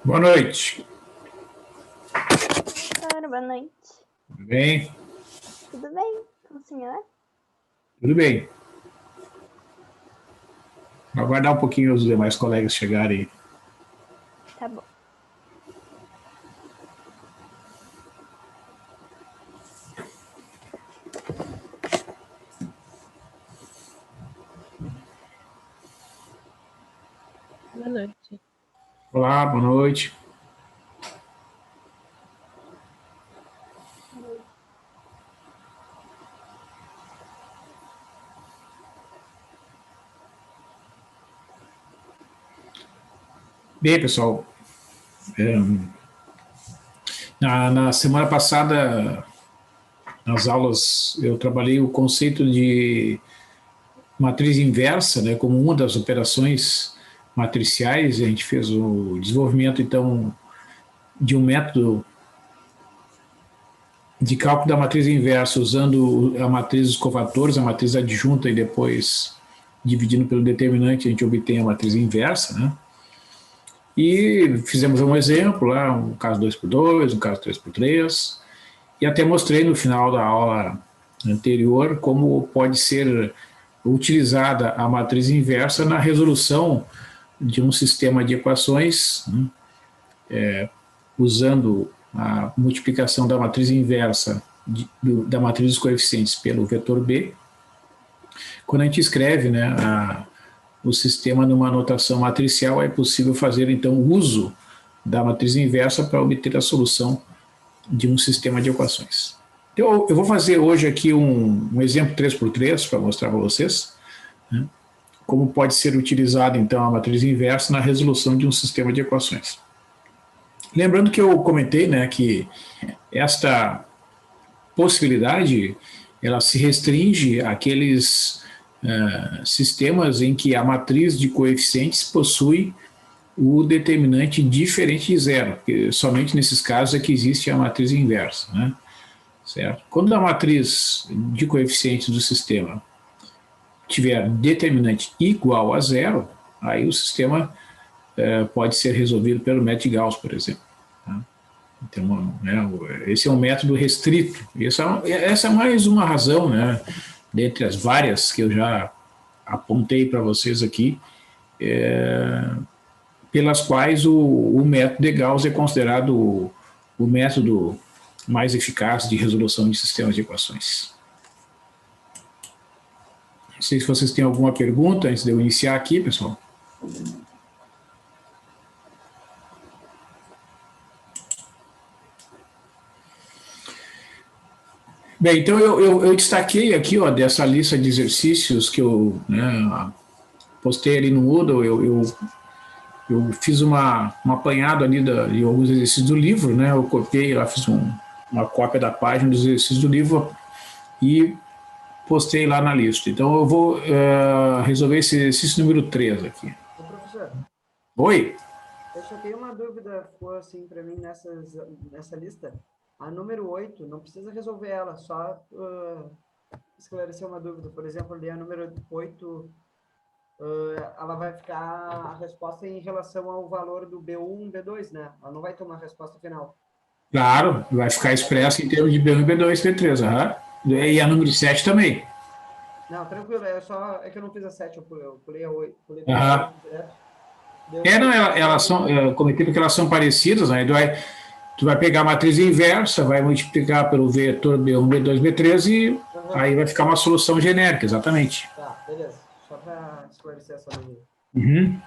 Boa noite. Senhora, boa noite. Tudo bem? Tudo bem com o senhor? Tudo bem. Vou aguardar um pouquinho os demais colegas chegarem. Tá bom. Boa noite. Olá, boa noite. Bem, pessoal, na semana passada, nas aulas, eu trabalhei o conceito de matriz inversa, né, como uma das operações matriciais. A gente fez o desenvolvimento, então, de um método de cálculo da matriz inversa, usando a matriz dos cofatores, a matriz adjunta, e depois, dividindo pelo determinante, a gente obtém a matriz inversa, né? E fizemos um exemplo lá, um caso 2x2, um caso 3x3, e até mostrei no final da aula anterior como pode ser utilizada a matriz inversa na resolução de um sistema de equações, né, usando a multiplicação da matriz inversa da matriz dos coeficientes pelo vetor B. Quando a gente escreve, né, o sistema numa notação matricial, é possível fazer, então, uso da matriz inversa para obter a solução de um sistema de equações. Eu vou fazer hoje aqui um exemplo 3x3 para mostrar para vocês, né, como pode ser utilizada, então, a matriz inversa na resolução de um sistema de equações. Lembrando que eu comentei, né, que esta possibilidade ela se restringe àqueles sistemas em que a matriz de coeficientes possui o determinante diferente de zero, porque somente nesses casos é que existe a matriz inversa, né? Certo? Quando a matriz de coeficientes do sistema tiver determinante igual a zero, aí o sistema pode ser resolvido pelo método de Gauss, por exemplo. Tá? Então, né, esse é um método restrito. Essa é mais uma razão, né, dentre as várias que eu já apontei para vocês aqui, pelas quais o método de Gauss é considerado o método mais eficaz de resolução de sistemas de equações. Não sei se vocês têm alguma pergunta antes de eu iniciar aqui, pessoal. Bem, então eu destaquei aqui, ó, dessa lista de exercícios que eu, né, postei ali no Moodle. Eu fiz um apanhado ali de alguns exercícios do livro, né? Eu copiei lá, fiz uma cópia da página dos exercícios do livro e postei lá na lista. Então eu vou resolver esse exercício número 3 aqui. Ô, professor. Oi? Eu só tenho uma dúvida, ficou assim para mim nessa lista. A número 8, não precisa resolver ela, só esclarecer uma dúvida. Por exemplo, ali a número 8, ela vai ficar a resposta em relação ao valor do B1 e B2, né? Ela não vai ter uma resposta final. Claro, vai ficar expresso em termos de B1, B2 e B3. E a número 7 também. Não, tranquilo, é que eu não fiz a 7, eu pulei a 8. Pulei Não, elas são, eu comentei porque elas são parecidas, né? Tu vai pegar a matriz inversa, vai multiplicar pelo vetor B1, B2, B3 e aí vai ficar uma solução genérica, exatamente. Tá, beleza. Só para esclarecer essa dúvida. Uhum.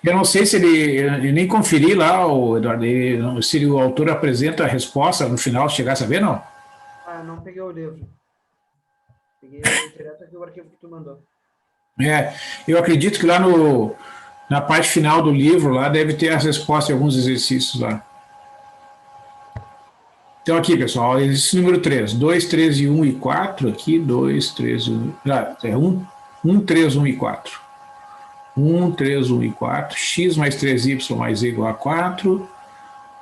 Eu não sei se eu nem conferi lá, Eduardo, se o autor apresenta a resposta no final, se chegar a saber, não? Ah, não peguei o livro. Peguei direto aqui o arquivo que tu mandou. Eu acredito que lá na parte final do livro, lá deve ter as respostas de alguns exercícios lá. Então aqui, pessoal, exercício número 3, 2, 3 e 1 e 4, aqui, 2, 3, 1, 1, 3, 1 e 4. 1, 3, 1 e 4, x mais 3y mais z igual a 4,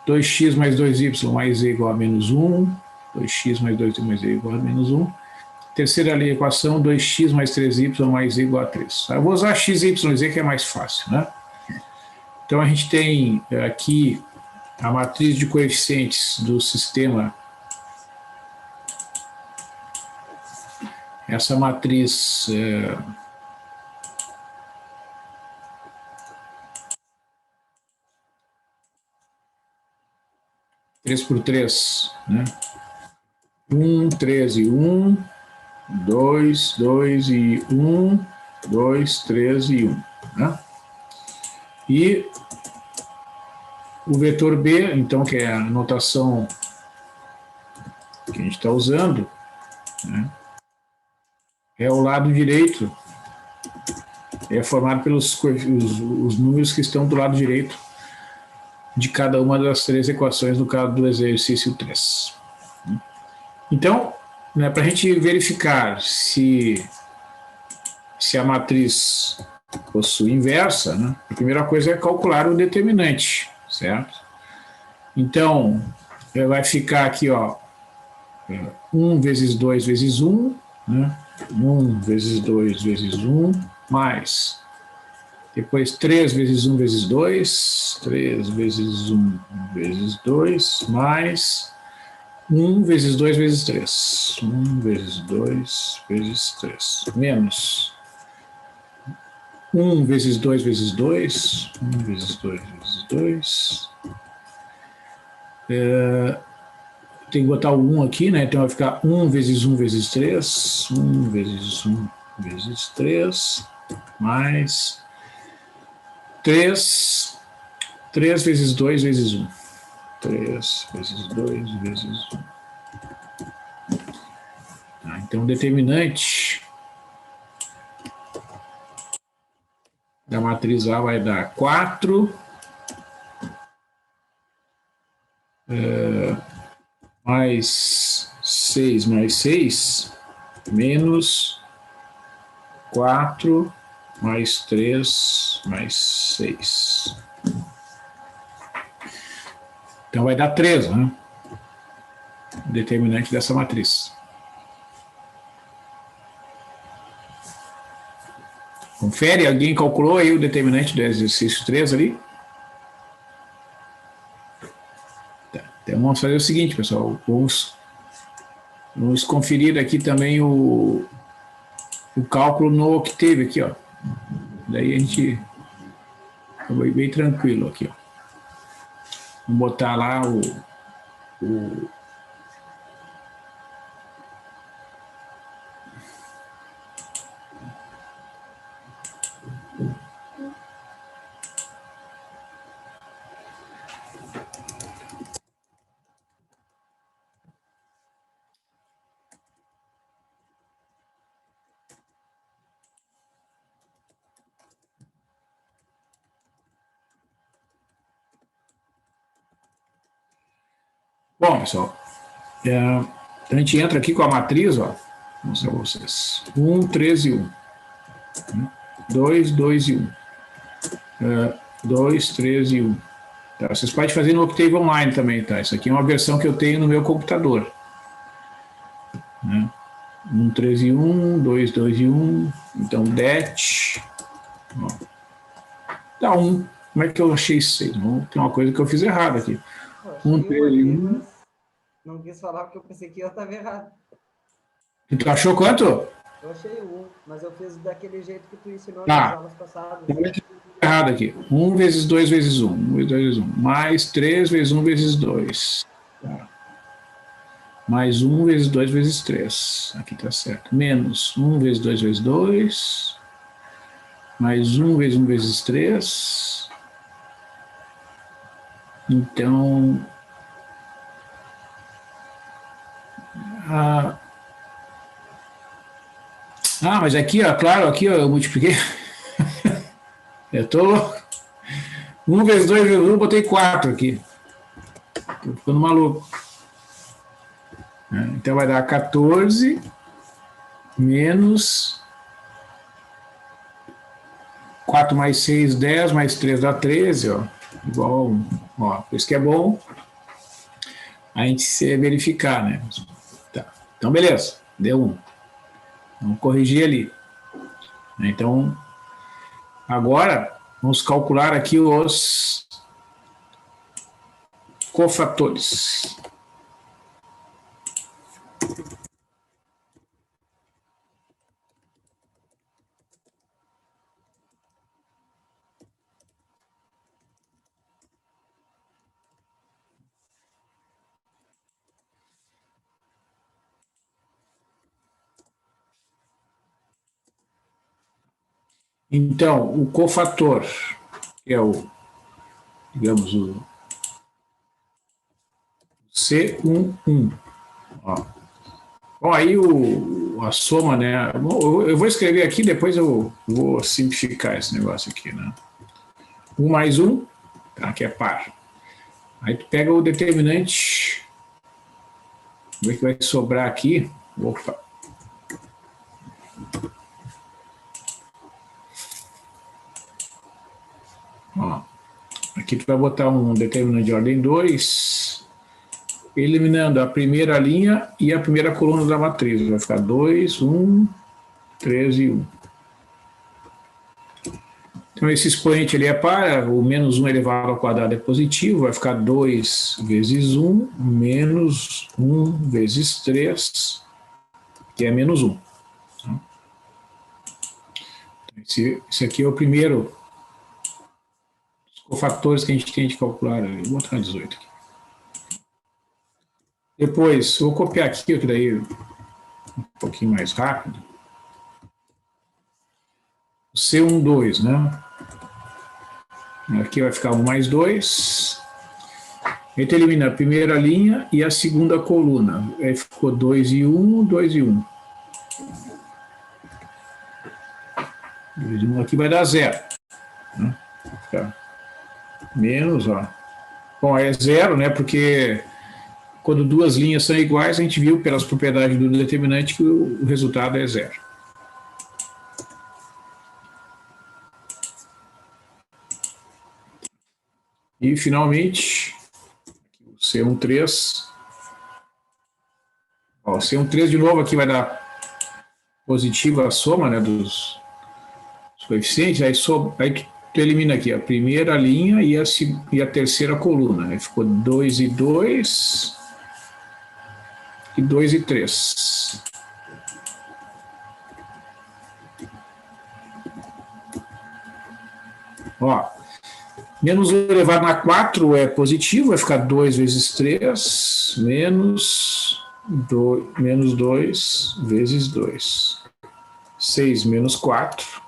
2x mais 2y mais z igual a menos 1, 2x mais 2y mais z igual a menos 1. Terceira lei da equação, 2x mais 3y mais z igual a 3. Eu vou usar x, y e z, que é mais fácil, né? Então, a gente tem aqui a matriz de coeficientes do sistema. Essa matriz 3 por 3, né? 1, 3 e 1, 2, 2 e 1, 2, 3 e 1, né? E o vetor B, então, que é a notação que a gente está usando, né? É o lado direito, é formado pelos os números que estão do lado direito de cada uma das três equações, no caso do exercício 3. Então, né, para a gente verificar se a matriz possui inversa, né, a primeira coisa é calcular o determinante, certo? Então, vai ficar aqui, ó, 1 vezes 2 vezes 1, né? 1 vezes 2 vezes 1, mais depois 3 vezes 1 vezes 2, 3 vezes 1 vezes 2, mais 1 vezes 2 vezes 3, 1 vezes 2 vezes 3, menos 1 vezes 2 vezes 2, 1 vezes 2 vezes 2, tem que botar o 1 aqui, né? Então vai ficar 1 vezes 1 vezes 3, 1 vezes 1 vezes 3, mais 3 vezes 2 vezes 1. 3 vezes 2 vezes 1. Então, o determinante da matriz A vai dar 4 mais 6 mais 6, menos 4 mais 3 mais 6. Então, vai dar 13, né? O determinante dessa matriz. Confere, alguém calculou aí o determinante do exercício 3 ali? Tá. Então, vamos fazer o seguinte, pessoal. Vamos conferir aqui também o cálculo no Octave aqui, ó. Daí a gente foi bem tranquilo aqui, ó. Vamos botar lá o Bom, pessoal, a gente entra aqui com a matriz, ó. Vou mostrar para vocês. 1, 3 e 1. 2, 2 e 1. 2, 3 e 1. Tá, vocês podem fazer no Octave Online também, tá? Isso aqui é uma versão que eu tenho no meu computador. Né? 1, 3 e 1, 2, 2 e 1. Então, det. Ó. Dá 1. Como é que eu achei isso aí? Tem uma coisa que eu fiz errado aqui. 1, 3 e 1. Não quis falar porque eu pensei que eu estava errado. E tu achou quanto? Eu achei o 1, mas eu fiz daquele jeito que tu ensinou Tá. nas aulas passadas. Errado aqui. 1 vezes 2 vezes 1. 1 vezes 2 vezes 1. Mais 3 vezes 1 vezes 2. Tá. Mais 1 vezes 2 vezes 3. Aqui tá certo. Menos 1 vezes 2 vezes 2. Mais 1 vezes 1 vezes 3. Então... mas aqui, ó, claro, aqui ó, eu multipliquei. Eu tô louco. 1 vezes 2 vezes 1, eu botei 4 aqui. Tô ficando maluco. Então vai dar 14 menos 4 mais 6, 10, mais 3 dá 13, ó. Igual a 1. Ó, por isso que é bom a gente se verificar, né? Tá. Então, beleza. Deu 1. Vamos corrigir ali. Então, agora, Vamos calcular aqui os cofatores. Então, o cofator, que é o, digamos, o C11. Ó. Bom, aí a soma, né? Eu vou escrever aqui, depois eu vou simplificar esse negócio aqui, né? 1 mais 1, tá, que é par. Aí tu pega o determinante, vamos ver o que vai sobrar aqui. Opa. Ó, aqui tu vai botar um determinante de ordem 2, eliminando a primeira linha e a primeira coluna da matriz. Vai ficar 2, 1, 3 e 1. Então, esse expoente ali é par, o menos 1 elevado ao quadrado é positivo, vai ficar 2 vezes 1, menos 1 vezes 3, que é menos 1. Esse aqui é o primeiro dos cofatores que a gente tem de calcular. Vou botar 18 aqui. Depois, vou copiar aqui, que daí um pouquinho mais rápido. O C12, né? Aqui vai ficar 1 mais 2. A gente elimina a primeira linha e a segunda coluna. Aí ficou 2 e 1, 2 e 1. 2 e 1 aqui vai dar 0. Né? Vai ficar menos, ó. Bom, é 0, né? Porque quando duas linhas são iguais, a gente viu pelas propriedades do determinante que o resultado é 0. E, finalmente, o C13. Ó, o C13 de novo aqui vai dar positiva a soma, né, dos coeficientes. Aí tu elimina aqui a primeira linha e a terceira coluna. Aí ficou 2 e 2 e 2 e 3. Ó, menos 1 elevado na 4 é positivo, vai ficar 2 vezes 3, menos 2 vezes 2. 6 menos 4,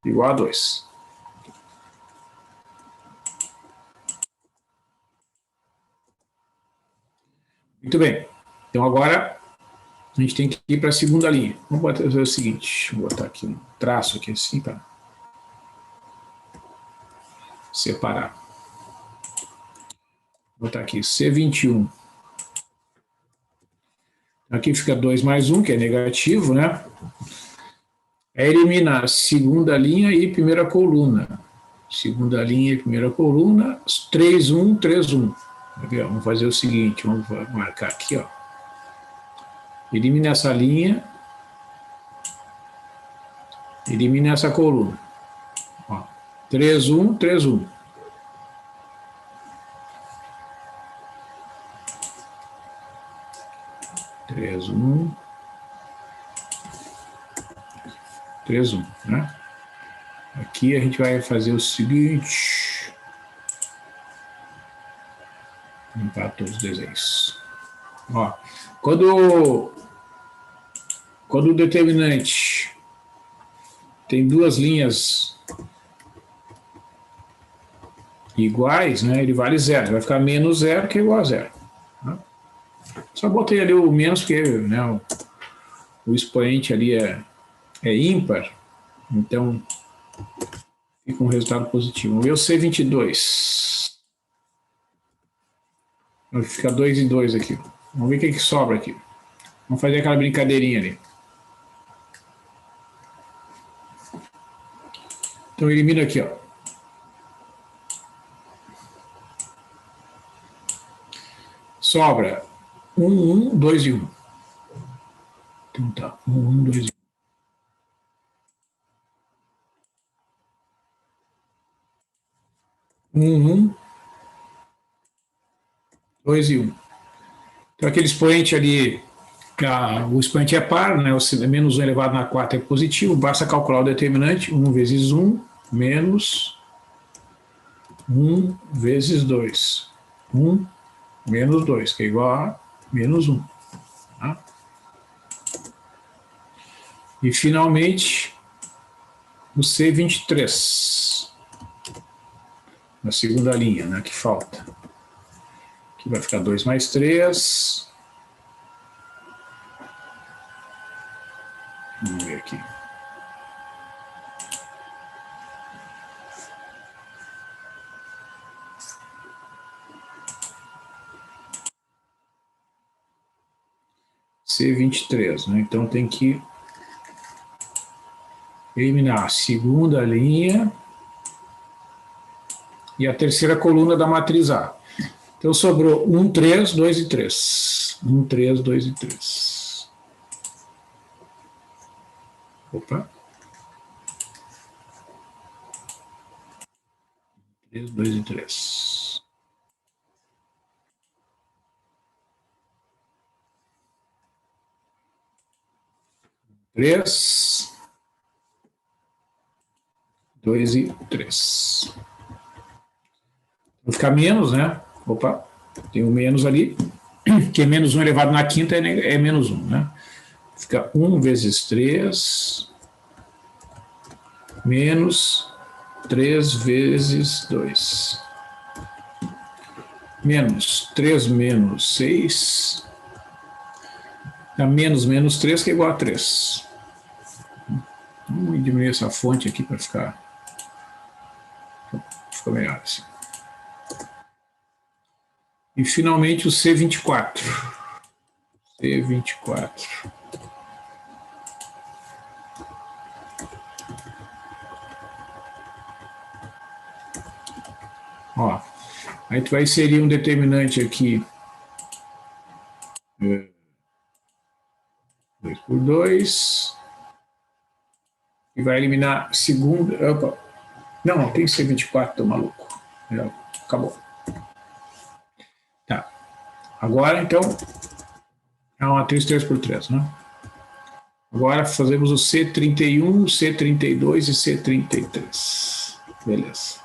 igual a 2. Muito bem. Então, agora, a gente tem que ir para a segunda linha. Vamos fazer o seguinte, vou botar aqui um traço aqui assim para separar. Vou botar aqui C21. Aqui fica 2 mais 1, que é negativo, né? É eliminar a segunda linha e primeira coluna. Segunda linha e primeira coluna, 3, 1, 3, 1. Vamos fazer o seguinte, vamos marcar aqui, ó. Elimina essa linha, elimina essa coluna. Ó, 3, 1, 3, 1. 3, 1, 3, 1, né? Aqui a gente vai fazer o seguinte. Limpar todos os desenhos. Ó, quando o determinante tem duas linhas iguais, né, ele vale 0. Vai ficar menos 0, que é igual a 0. Né? Só botei ali o menos, porque, né, o expoente ali é ímpar, então fica um resultado positivo. Vamos ver o C22. Vai ficar 2 e 2 aqui. Vamos ver o que sobra aqui. Vamos fazer aquela brincadeirinha ali. Então, elimina aqui, ó. Sobra 1, 1, 2 e 1. Então tá, 1, 1, 2 e 1. 1, 2 e 1. Então, aquele expoente ali, o expoente é par, né? O menos 1 elevado na 4 é positivo, basta calcular o determinante, 1 vezes 1, menos 1 vezes 2. 1 menos 2, que é igual a menos 1. Tá? E, finalmente, o C23, na segunda linha, né, que falta. Aqui vai ficar 2 mais 3. Vamos ver aqui. C23, né? Então tem que eliminar a segunda linha e a terceira coluna da matriz A. Então sobrou 1, 3, 2 e 3. 1, 3, 2 e 3. Opa. 3, 2 e 3. Três, 2 e 3. Vai ficar menos, né? Opa, tem um menos ali, que é menos 1 elevado na quinta é menos 1, né? Fica 1 vezes 3, menos 3 vezes 2. Menos 3 menos 6. Dá menos 3, que é igual a 3. Vamos diminuir essa fonte aqui para ficar melhor assim. E finalmente o C24. C24. Ó, aí tu vai inserir um determinante aqui. 2 por 2. E vai eliminar segunda. Opa. Não, tem que ser 24, tô maluco. Já acabou. Tá. Agora, então, é uma matriz 3 por 3, né? Agora fazemos o C31, C32 e C33. Beleza.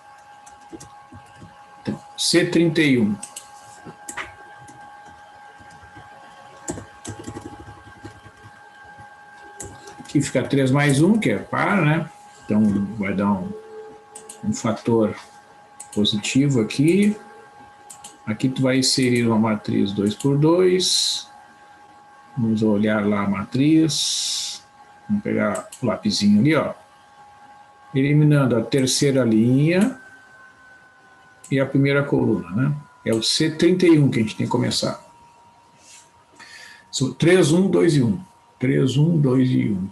Então, C31. Aqui fica 3 mais 1, que é par, né? Então, vai dar um fator positivo aqui. Aqui tu vai inserir uma matriz 2 por 2. Vamos olhar lá a matriz. Vamos pegar o lapisinho ali, ó. Eliminando a terceira linha e a primeira coluna, né? É o C31 que a gente tem que começar. 3, 1, 2 e 1. 3, 1, 2 e 1.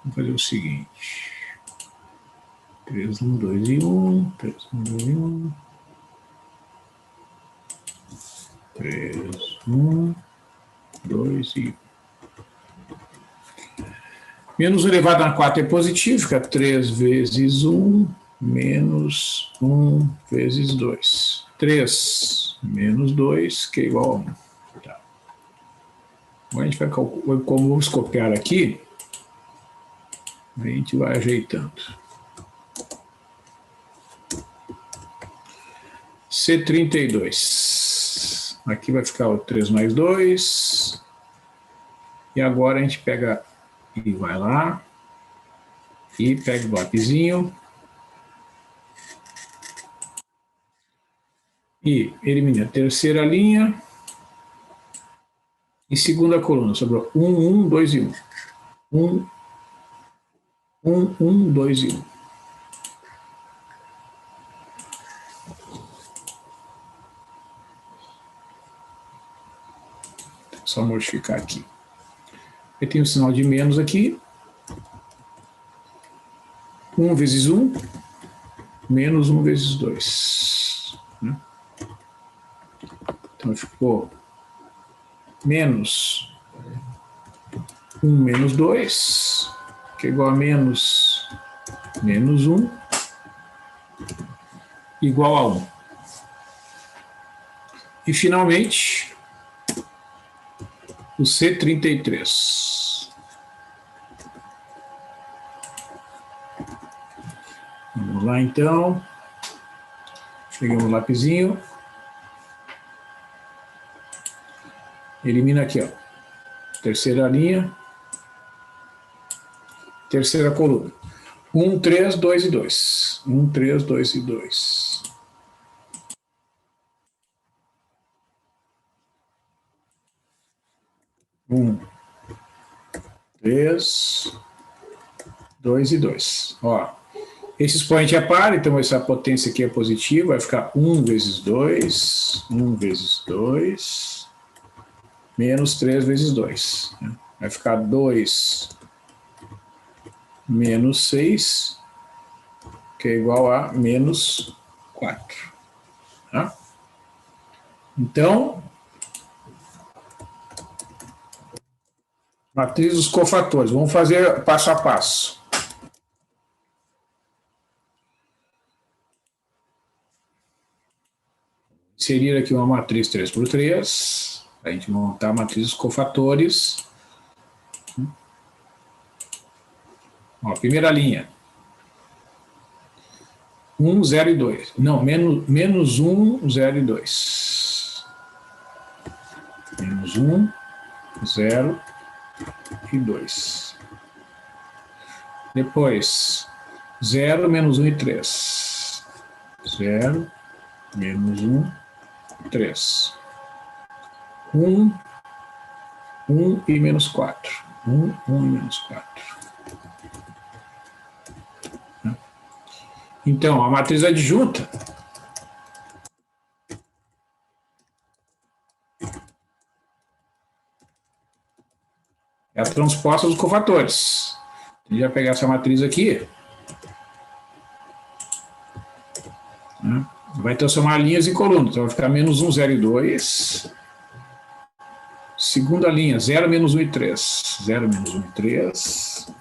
Vamos fazer o seguinte. 3, 1, 2 e 1. 3, 1, 2 e 1. 3, 1, 2 e 1. Menos 1 elevado a 4 é positivo, fica 3 vezes 1, menos 1 vezes 2. 3 menos 2, que é igual a 1. Tá. Agora a gente vai calcular, como vamos copiar aqui, a gente vai ajeitando. C32. Aqui vai ficar o 3 mais 2. E agora a gente pega e vai lá. E pega o lapisinho. E elimina a terceira linha. E segunda coluna. Sobrou 1, 1, 2 e 1. 1, 1, 1, 2 e 1. Só modificar aqui. Aí tem um sinal de menos aqui. 1 vezes 1, menos 1 vezes 2. Então ficou menos 1 menos 2, que é igual a menos 1, igual a 1. E, finalmente, o C33. Vamos lá, então. Pegamos o lapisinho. Elimina aqui, ó. Terceira linha. Terceira coluna. 1, 3, 2 e 2. 1, 3, 2 e 2. Um, 3, 2 e 2. Ó, esse expoente é par, então essa potência aqui é positiva, vai ficar 1 vezes 2, 1 vezes 2, menos 3 vezes 2. Vai ficar 2 menos 6, que é igual a menos 4. Tá? Então, matriz dos cofatores. Vamos fazer passo a passo. Inserir aqui uma matriz 3x3, para a gente montar a matriz dos cofatores. Ó, primeira linha. 1, 0 e 2. Não, menos 1, 0 e 2. Menos 1, 0 e 2. Depois, 0, menos 1 e 3. 0, menos 1, 3. 1, 1 e menos 4. 1, 1 e menos 4. Então, a matriz adjunta é a transposta dos cofatores. A gente vai pegar essa matriz aqui, né? Vai transformar linhas em colunas. Então vai ficar menos 1, 0 e 2. Segunda linha, 0, menos 1 e 3. 0, menos 1 e 3.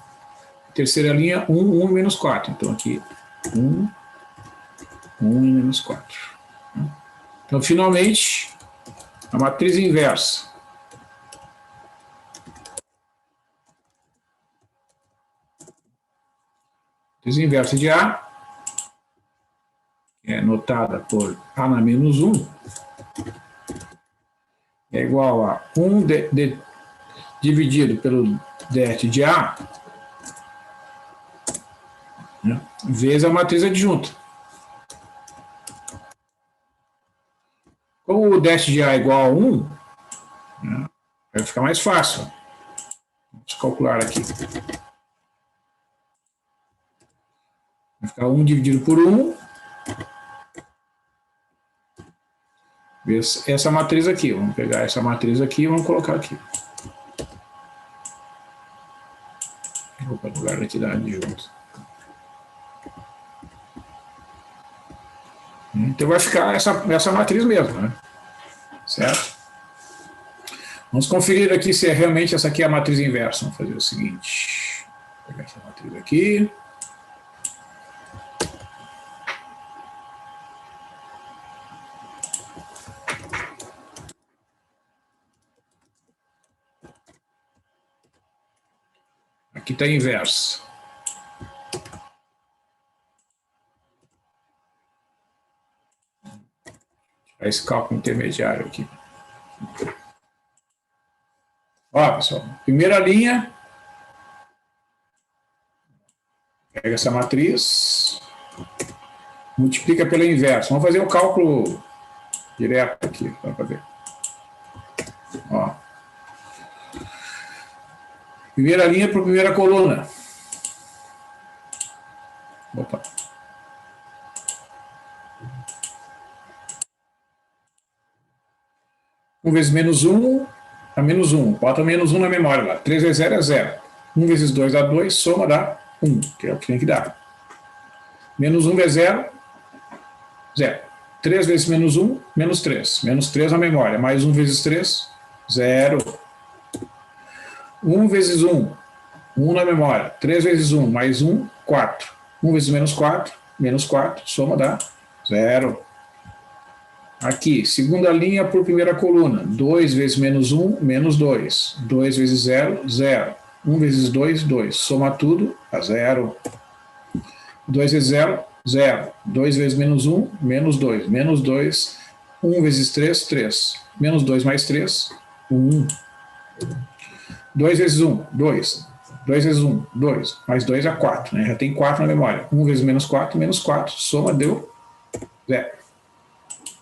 Terceira linha, 1, 1 e menos 4. Então aqui, 1, 1 e menos 4. Então, finalmente, a matriz inversa. A matriz inversa de A é notada por A na menos 1, é igual a 1 dividido pelo det de A, né, vezes a matriz adjunta. Como o det de A é igual a 1, né, vai ficar mais fácil. Vamos calcular aqui. Vai ficar 1 dividido por 1. Essa matriz aqui. Vamos pegar essa matriz aqui e vamos colocar aqui. Vou calcular a quantidade junto. Então vai ficar essa matriz mesmo, né? Certo? Vamos conferir aqui se é realmente essa aqui é a matriz inversa. Vamos fazer o seguinte. Vou pegar essa matriz aqui. Aqui está a inversa. Esse cálculo intermediário aqui. Ó, pessoal, primeira linha. Pega essa matriz. Multiplica pela inversa. Vamos fazer um cálculo direto aqui, para ver. Ó. Primeira linha para a primeira coluna. Opa. Um vezes menos 1 a menos 1. Bota menos 1 na memória lá. 3 vezes 0 é 0. 1 vezes 2 dá 2, soma dá 1, que é o que tem que dar. Menos 1 vezes 0, 0. 3 vezes menos 1, menos 3. Menos 3 na memória. Mais 1 vezes 3, 0. 1 vezes 1, 1 na memória. 3 vezes 1, mais 1, 4. 1 vezes menos 4, soma dá 0. Aqui, segunda linha por primeira coluna. 2 vezes menos 1, menos 2. 2 vezes 0, 0. 1 vezes 2, 2. Soma tudo, dá 0. 2 vezes 0, 0. 2 vezes menos 1, menos 2. Menos 2, 1 vezes 3, 3. Menos 2 mais 3, 1. 2 vezes 1, 2. 2 vezes 1, 2. Mais 2 é 4, né? Já tem 4 na memória. 1 vezes menos 4, menos 4. Soma, deu 0.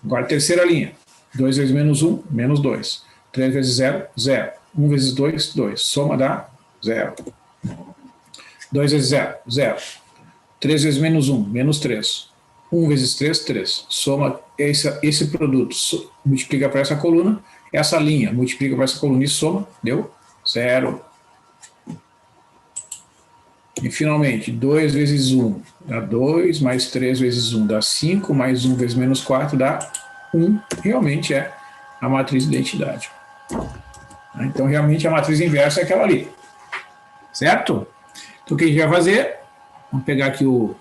Agora, terceira linha. 2 vezes menos 1, menos 2. 3 vezes 0, 0. 1 vezes 2, 2. Soma dá 0. 2 vezes 0, 0. 3 vezes menos 1, menos 3. 1 vezes 3, 3. Soma esse produto, multiplica para essa coluna, essa linha multiplica para essa coluna e soma, deu 0. E finalmente, 2 vezes 1 dá 2, mais 3 vezes 1 dá 5, mais 1 vezes menos 4 dá 1. Realmente é a matriz de identidade. Então, realmente, a matriz inversa é aquela ali. Certo? Então, o que a gente vai fazer? Vamos pegar aqui o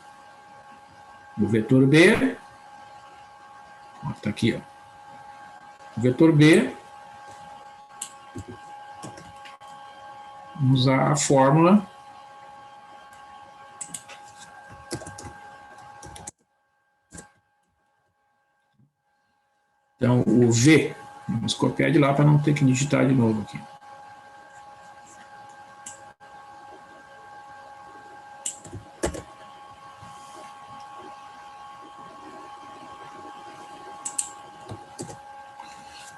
vetor B. Está aqui, ó. O vetor B. Vamos usar a fórmula. Então, o V, vamos copiar de lá para não ter que digitar de novo aqui.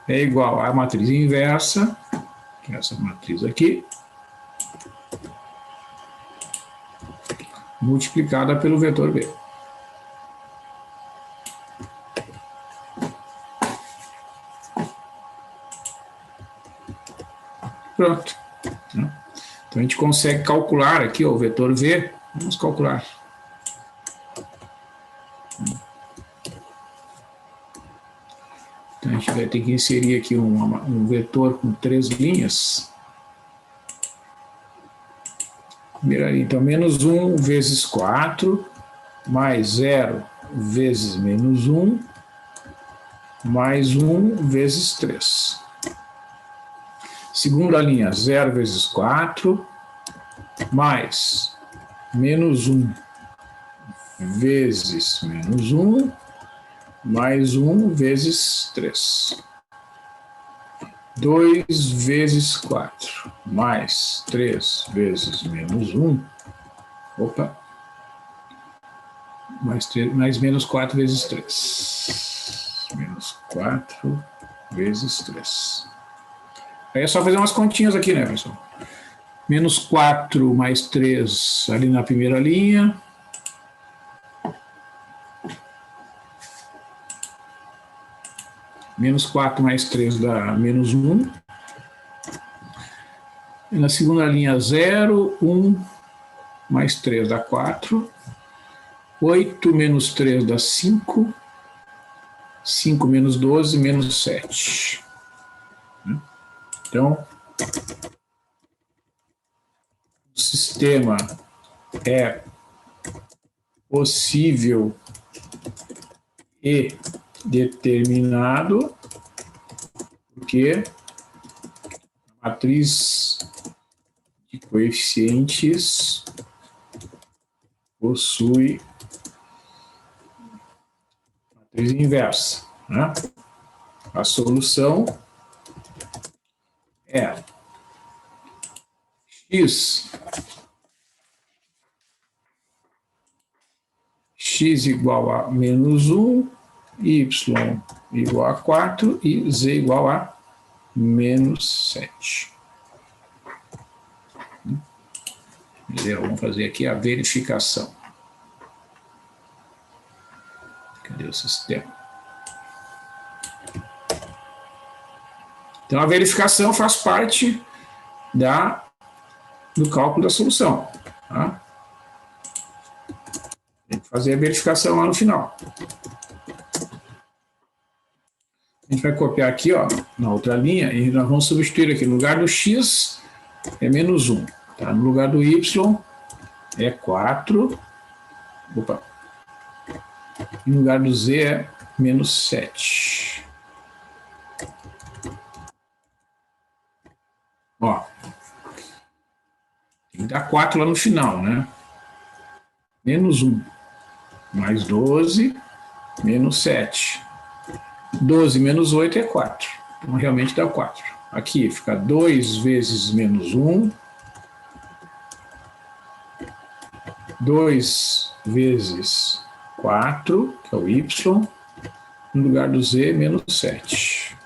É igual à matriz inversa, que é essa matriz aqui, multiplicada pelo vetor B. Pronto. Então a gente consegue calcular aqui ó, o vetor V. Vamos calcular. Então a gente vai ter que inserir aqui um vetor com 3 linhas. Primeira linha, então menos 1 vezes 4, mais 0 vezes menos 1, mais 1 vezes 3. Segunda linha, 0 vezes 4, mais menos 1 vezes menos 1, mais 1 vezes 3. 2 vezes 4, mais 3 vezes menos 1, opa, mais menos 4 vezes 3. Menos 4 vezes 3. Aí é só fazer umas continhas aqui, né, pessoal? Menos 4 mais 3 ali na primeira linha. Menos 4 mais 3 dá menos 1. E na segunda linha, 0, 1 mais 3 dá 4. 8 menos 3 dá 5. 5 menos 12, menos 7. Então, o sistema é possível e determinado, porque a matriz de coeficientes possui matriz inversa, né? A solução é x igual a menos 1, y igual a 4 e z igual a menos 7. Vamos fazer aqui a verificação. Cadê o sistema? Então, a verificação faz parte do cálculo da solução. Tá? Tem que fazer a verificação lá no final. A gente vai copiar aqui, ó, na outra linha, e nós vamos substituir aqui. No lugar do x é menos 1. Tá? No lugar do y é 4. Opa. E no lugar do z é menos 7. dá 4 lá no final, né? Menos 1, mais 12, menos 7. 12 menos 8 é 4. Então, realmente dá 4. Aqui fica 2 vezes menos 1. 2 vezes 4, que é o y, no lugar do z, menos 7.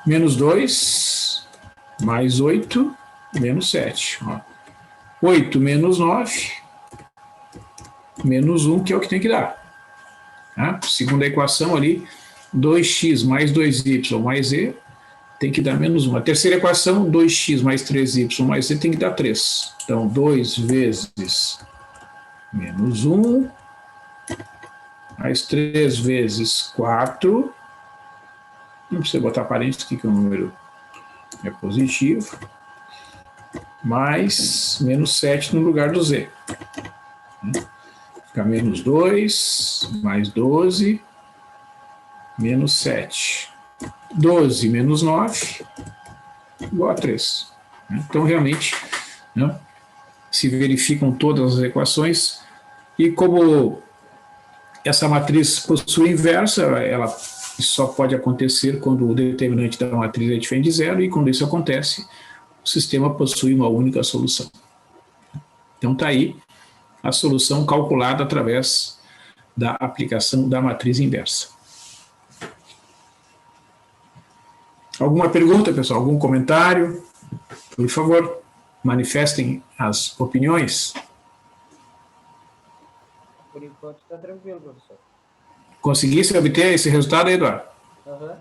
Menos 2, mais 8, menos 7. Ó. 8 menos 9, menos 1, que é o que tem que dar. Tá? Segundo a equação ali, 2x mais 2y mais z tem que dar menos 1. A terceira equação, 2x mais 3y mais z tem que dar 3. Então, 2 vezes menos 1, mais 3 vezes 4, não precisa botar parênteses aqui que o número é positivo, mais menos 7 no lugar do z. Fica menos 2, mais 12, menos 7. 12 menos 9, igual a 3. Então, realmente, né, se verificam todas as equações, e como essa matriz possui inversa, ela só pode acontecer quando o determinante da matriz é diferente de zero, e quando isso acontece, o sistema possui uma única solução. Então, está aí a solução calculada através da aplicação da matriz inversa. Alguma pergunta, pessoal? Algum comentário? Por favor, manifestem as opiniões. Por enquanto está tranquilo, professor. Conseguisse obter esse resultado, Eduardo? Uhum.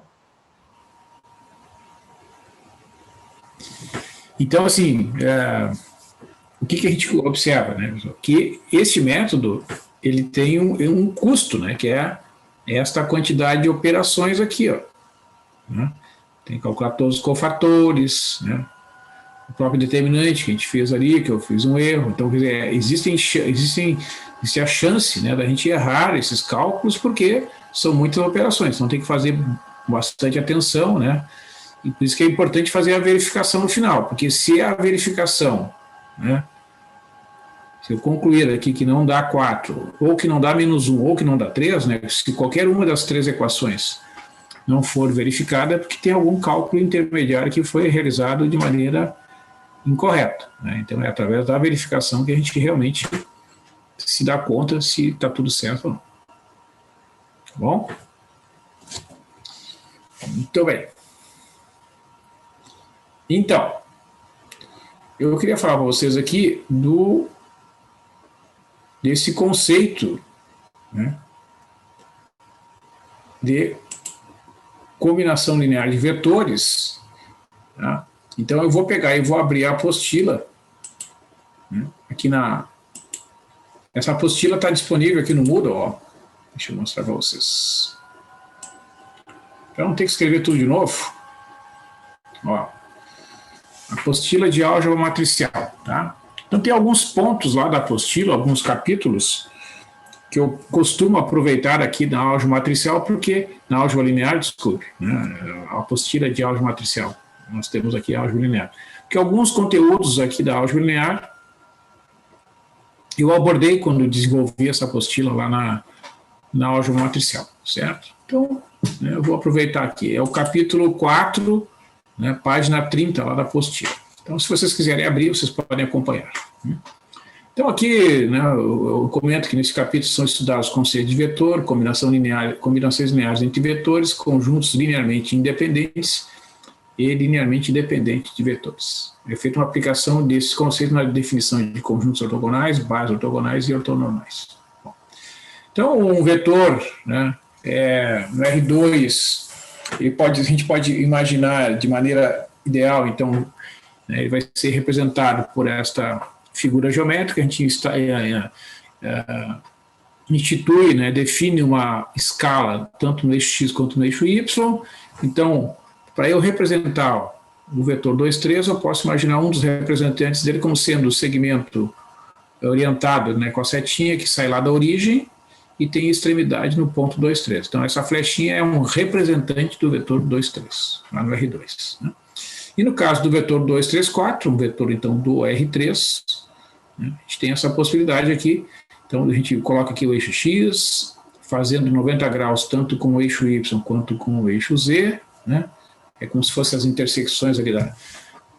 Então, assim, o que a gente observa, né, pessoal? Que este método, ele tem um custo, né, que é esta quantidade de operações aqui, ó, né? Tem que calcular todos os cofatores, né? O próprio determinante que a gente fez ali, que eu fiz um erro. Então, quer dizer, existe a chance, né, da gente errar esses cálculos, porque são muitas operações, então tem que fazer bastante atenção, né? E por isso que é importante fazer a verificação no final, porque se a verificação, né, se eu concluir aqui que não dá 4, ou que não dá menos 1, ou que não dá 3, né, se qualquer uma das 3 equações não for verificada, é porque tem algum cálculo intermediário que foi realizado de maneira incorreta, né? Então é através da verificação que a gente realmente se dá conta se está tudo certo ou não. Tá bom? Muito bem. Então, eu queria falar para vocês aqui desse conceito, né, de combinação linear de vetores. Tá? Então, eu vou pegar e vou abrir a apostila, né, aqui essa apostila está disponível aqui no Moodle, ó. Deixa eu mostrar para vocês. Para não ter que escrever tudo de novo. Ó, apostila de álgebra matricial, tá? Então tem alguns pontos lá da apostila, alguns capítulos que eu costumo aproveitar aqui na álgebra matricial, porque na álgebra linear, desculpe, né, a apostila de álgebra matricial. Nós temos aqui a álgebra linear. Porque alguns conteúdos aqui da álgebra linear eu abordei quando desenvolvi essa apostila lá na álgebra matricial, certo? Então, né, eu vou aproveitar aqui. É o capítulo 4, né, página 30 lá da apostila. Então, se vocês quiserem abrir, vocês podem acompanhar. Então, aqui, né, eu comento que nesse capítulo são estudados conceitos de vetor, combinações lineares entre vetores, conjuntos linearmente independentes e linearmente independentes de vetores. É feita uma aplicação desses conceitos na definição de conjuntos ortogonais, bases ortogonais e ortonormais. Bom, então, um vetor, né, no R2, a gente pode imaginar de maneira ideal, então, né, ele vai ser representado por esta figura geométrica. A gente institui, né, define uma escala tanto no eixo x quanto no eixo y. Então, para eu representar o vetor 2, 3, eu posso imaginar um dos representantes dele como sendo o segmento orientado, né, com a setinha que sai lá da origem e tem extremidade no ponto 2, 3. Então, essa flechinha é um representante do vetor 2, 3, lá no R2. Né? E no caso do vetor 2, 3, 4, um vetor então do R3, né, a gente tem essa possibilidade aqui. Então a gente coloca aqui o eixo X, fazendo 90 graus tanto com o eixo Y quanto com o eixo Z, né? É como se fossem as intersecções ali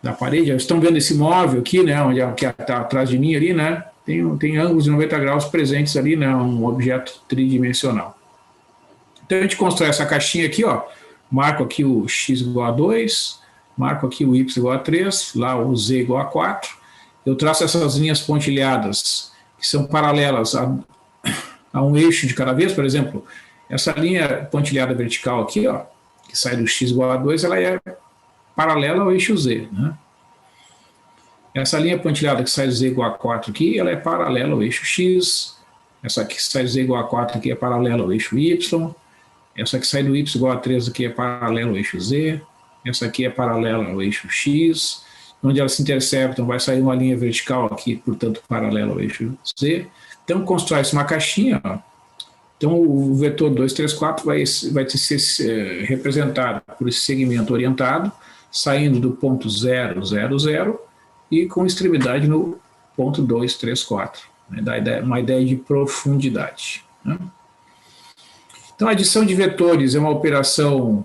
da parede. Vocês estão vendo esse móvel aqui, né? Onde que está atrás de mim ali, né? Tem ângulos de 90 graus presentes ali, né? Um objeto tridimensional. Então a gente constrói essa caixinha aqui, ó. Marco aqui o X igual a 2, marco aqui o Y igual a 3, lá o Z igual a 4. Eu traço essas linhas pontilhadas que são paralelas a um eixo de cada vez, por exemplo, essa linha pontilhada vertical aqui, ó, que sai do X igual a 2, ela é paralela ao eixo Z, né? Essa linha pontilhada que sai do Z igual a 4 aqui, ela é paralela ao eixo X. Essa aqui que sai do Z igual a 4 aqui é paralela ao eixo Y. Essa que sai do Y igual a 3 aqui é paralela ao eixo Z. Essa aqui é paralela ao eixo X. Onde elas se interceptam, vai sair uma linha vertical aqui, portanto, paralela ao eixo Z. Então, constrói-se uma caixinha, ó. Então, o vetor 2, 3, 4 vai ser representado por esse segmento orientado, saindo do ponto 0, 0, 0, e com extremidade no ponto 2, 3, 4. Né? Dá uma ideia de profundidade. Né? Então, a adição de vetores é uma operação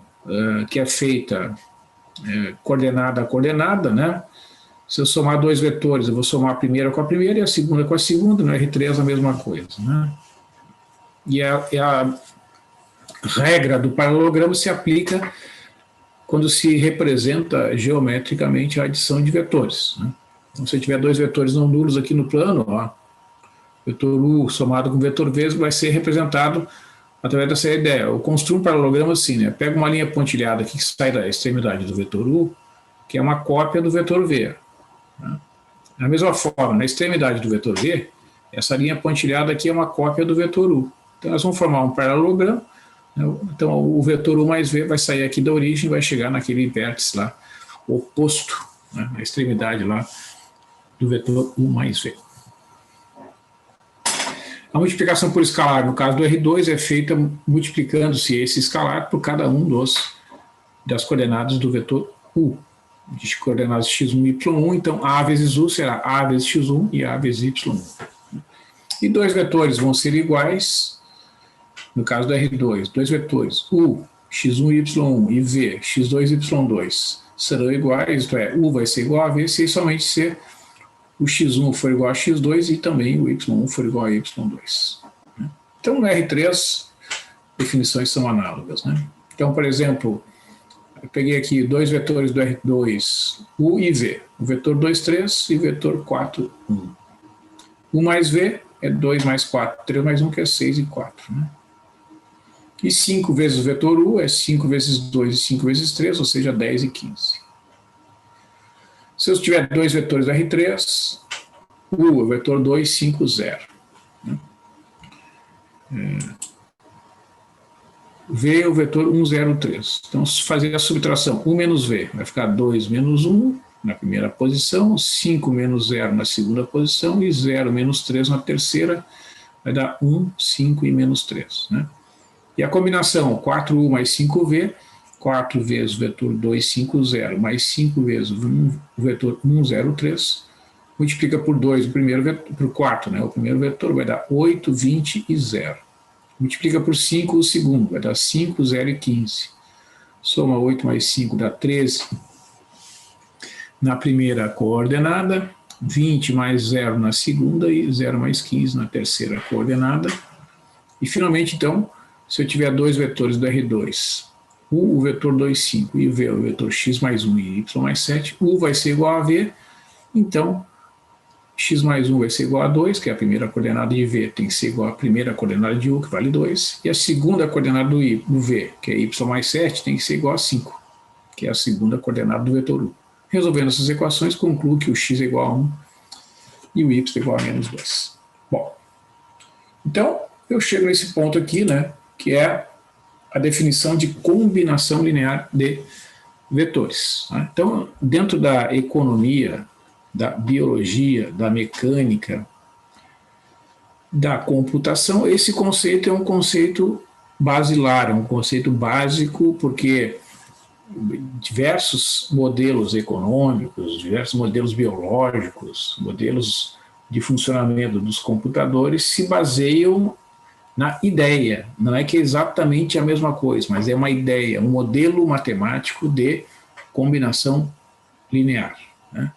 que é feita coordenada a coordenada, né? Se eu somar dois vetores, eu vou somar a primeira com a primeira e a segunda com a segunda, no R3 a mesma coisa, né? E a regra do paralelogramo se aplica quando se representa geometricamente a adição de vetores, né? Então, se eu tiver dois vetores não nulos aqui no plano, ó, vetor U somado com vetor V vai ser representado através dessa ideia. Eu construo um paralelogramo assim, né? Pego uma linha pontilhada aqui que sai da extremidade do vetor U, que é uma cópia do vetor V. Né? Da mesma forma, na extremidade do vetor V, essa linha pontilhada aqui é uma cópia do vetor U. Então, nós vamos formar um paralelogramo. Né? Então, o vetor U mais V vai sair aqui da origem e vai chegar naquele vértice lá, oposto, né? Na extremidade lá do vetor U mais V. A multiplicação por escalar, no caso do R2, é feita multiplicando-se esse escalar por cada um das coordenadas do vetor U, de coordenadas x1 e y1, então A vezes U será A vezes x1 e A vezes y1. E dois vetores vão ser iguais, no caso do R2, dois vetores U, x1 y1 e V, x2 y2 serão iguais, isto é, U vai ser igual a V se somente ser o x1 for igual a x2 e também o y1 for igual a y2. Então, no R3, definições são análogas, né? Então, por exemplo, eu peguei aqui dois vetores do R2, U e V. O vetor 2, 3 e o vetor 4, 1. U mais V é 2 mais 4, 3 mais 1, que é 6 e 4. Né? E 5 vezes o vetor U é 5 vezes 2 e 5 vezes 3, ou seja, 10 e 15. Se eu tiver dois vetores R3, U é o vetor 2, 5, 0. Né? V é o vetor 1, 0, 3. Então, se fazer a subtração, 1 menos V, vai ficar 2 menos 1 na primeira posição, 5 menos 0 na segunda posição e 0 menos 3 na terceira, vai dar 1, 5 e menos 3. Né? E a combinação 4U mais 5V, 4 vezes o vetor 2, 5, 0, mais 5 vezes o vetor 1, 0, 3, multiplica por 2 o primeiro vetor, por 4, né? O primeiro vetor vai dar 8, 20 e 0. Multiplica por 5 o segundo, vai dar 5, 0 e 15. Soma 8 mais 5 dá 13 na primeira coordenada, 20 mais 0 na segunda e 0 mais 15 na terceira coordenada. E finalmente, então, se eu tiver dois vetores do R2, U, o vetor 2, 5, e V, o vetor x mais 1 e y mais 7, U vai ser igual a V, então x mais 1 vai ser igual a 2, que é a primeira coordenada de V, tem que ser igual à primeira coordenada de U, que vale 2, e a segunda coordenada do V, que é y mais 7, tem que ser igual a 5, que é a segunda coordenada do vetor U. Resolvendo essas equações, concluo que o x é igual a 1 e o y é igual a menos 2. Bom, então eu chego nesse ponto aqui, né, que é a definição de combinação linear de vetores. Né? Então, dentro da economia, da biologia, da mecânica, da computação, esse conceito é um conceito basilar, é um conceito básico, porque diversos modelos econômicos, diversos modelos biológicos, modelos de funcionamento dos computadores se baseiam na ideia. Não é que é exatamente a mesma coisa, mas é uma ideia, um modelo matemático de combinação linear, né?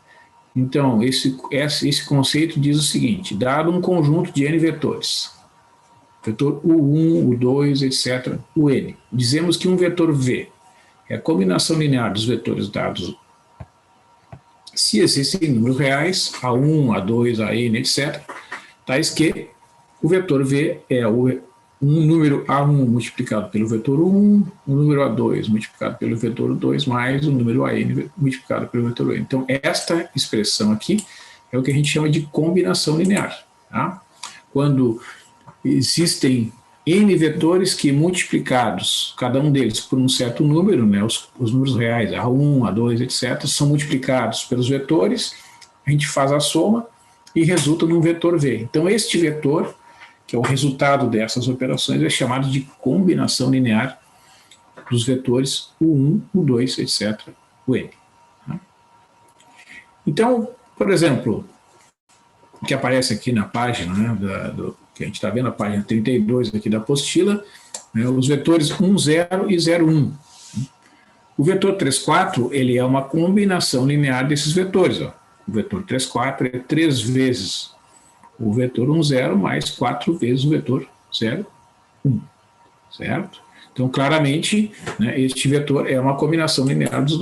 Então, esse conceito diz o seguinte: dado um conjunto de n vetores, vetor U1, U2, etc., o n, dizemos que um vetor V é a combinação linear dos vetores dados se existem números reais, A1, A2, AN, etc., tais que o vetor V é um número A1 multiplicado pelo vetor 1, um número A2 multiplicado pelo vetor 2, mais o número AN multiplicado pelo vetor N. Então, esta expressão aqui é o que a gente chama de combinação linear. Tá? Quando existem N vetores que, multiplicados, cada um deles por um certo número, né, os números reais, A1, A2, etc., são multiplicados pelos vetores, a gente faz a soma e resulta num vetor V. Então, este vetor, que é o resultado dessas operações, é chamado de combinação linear dos vetores U1, U2, etc., o N. Então, por exemplo, o que aparece aqui na página, né, que a gente está vendo, a página 32 aqui da apostila, né, os vetores 1, 0 e 0, 1. O vetor 3, 4, ele é uma combinação linear desses vetores. Ó. O vetor 3, 4 é 3 vezes o vetor 1, 0 mais 4 vezes o vetor 0, 1. Certo? Então, claramente, né, este vetor é uma combinação linear dos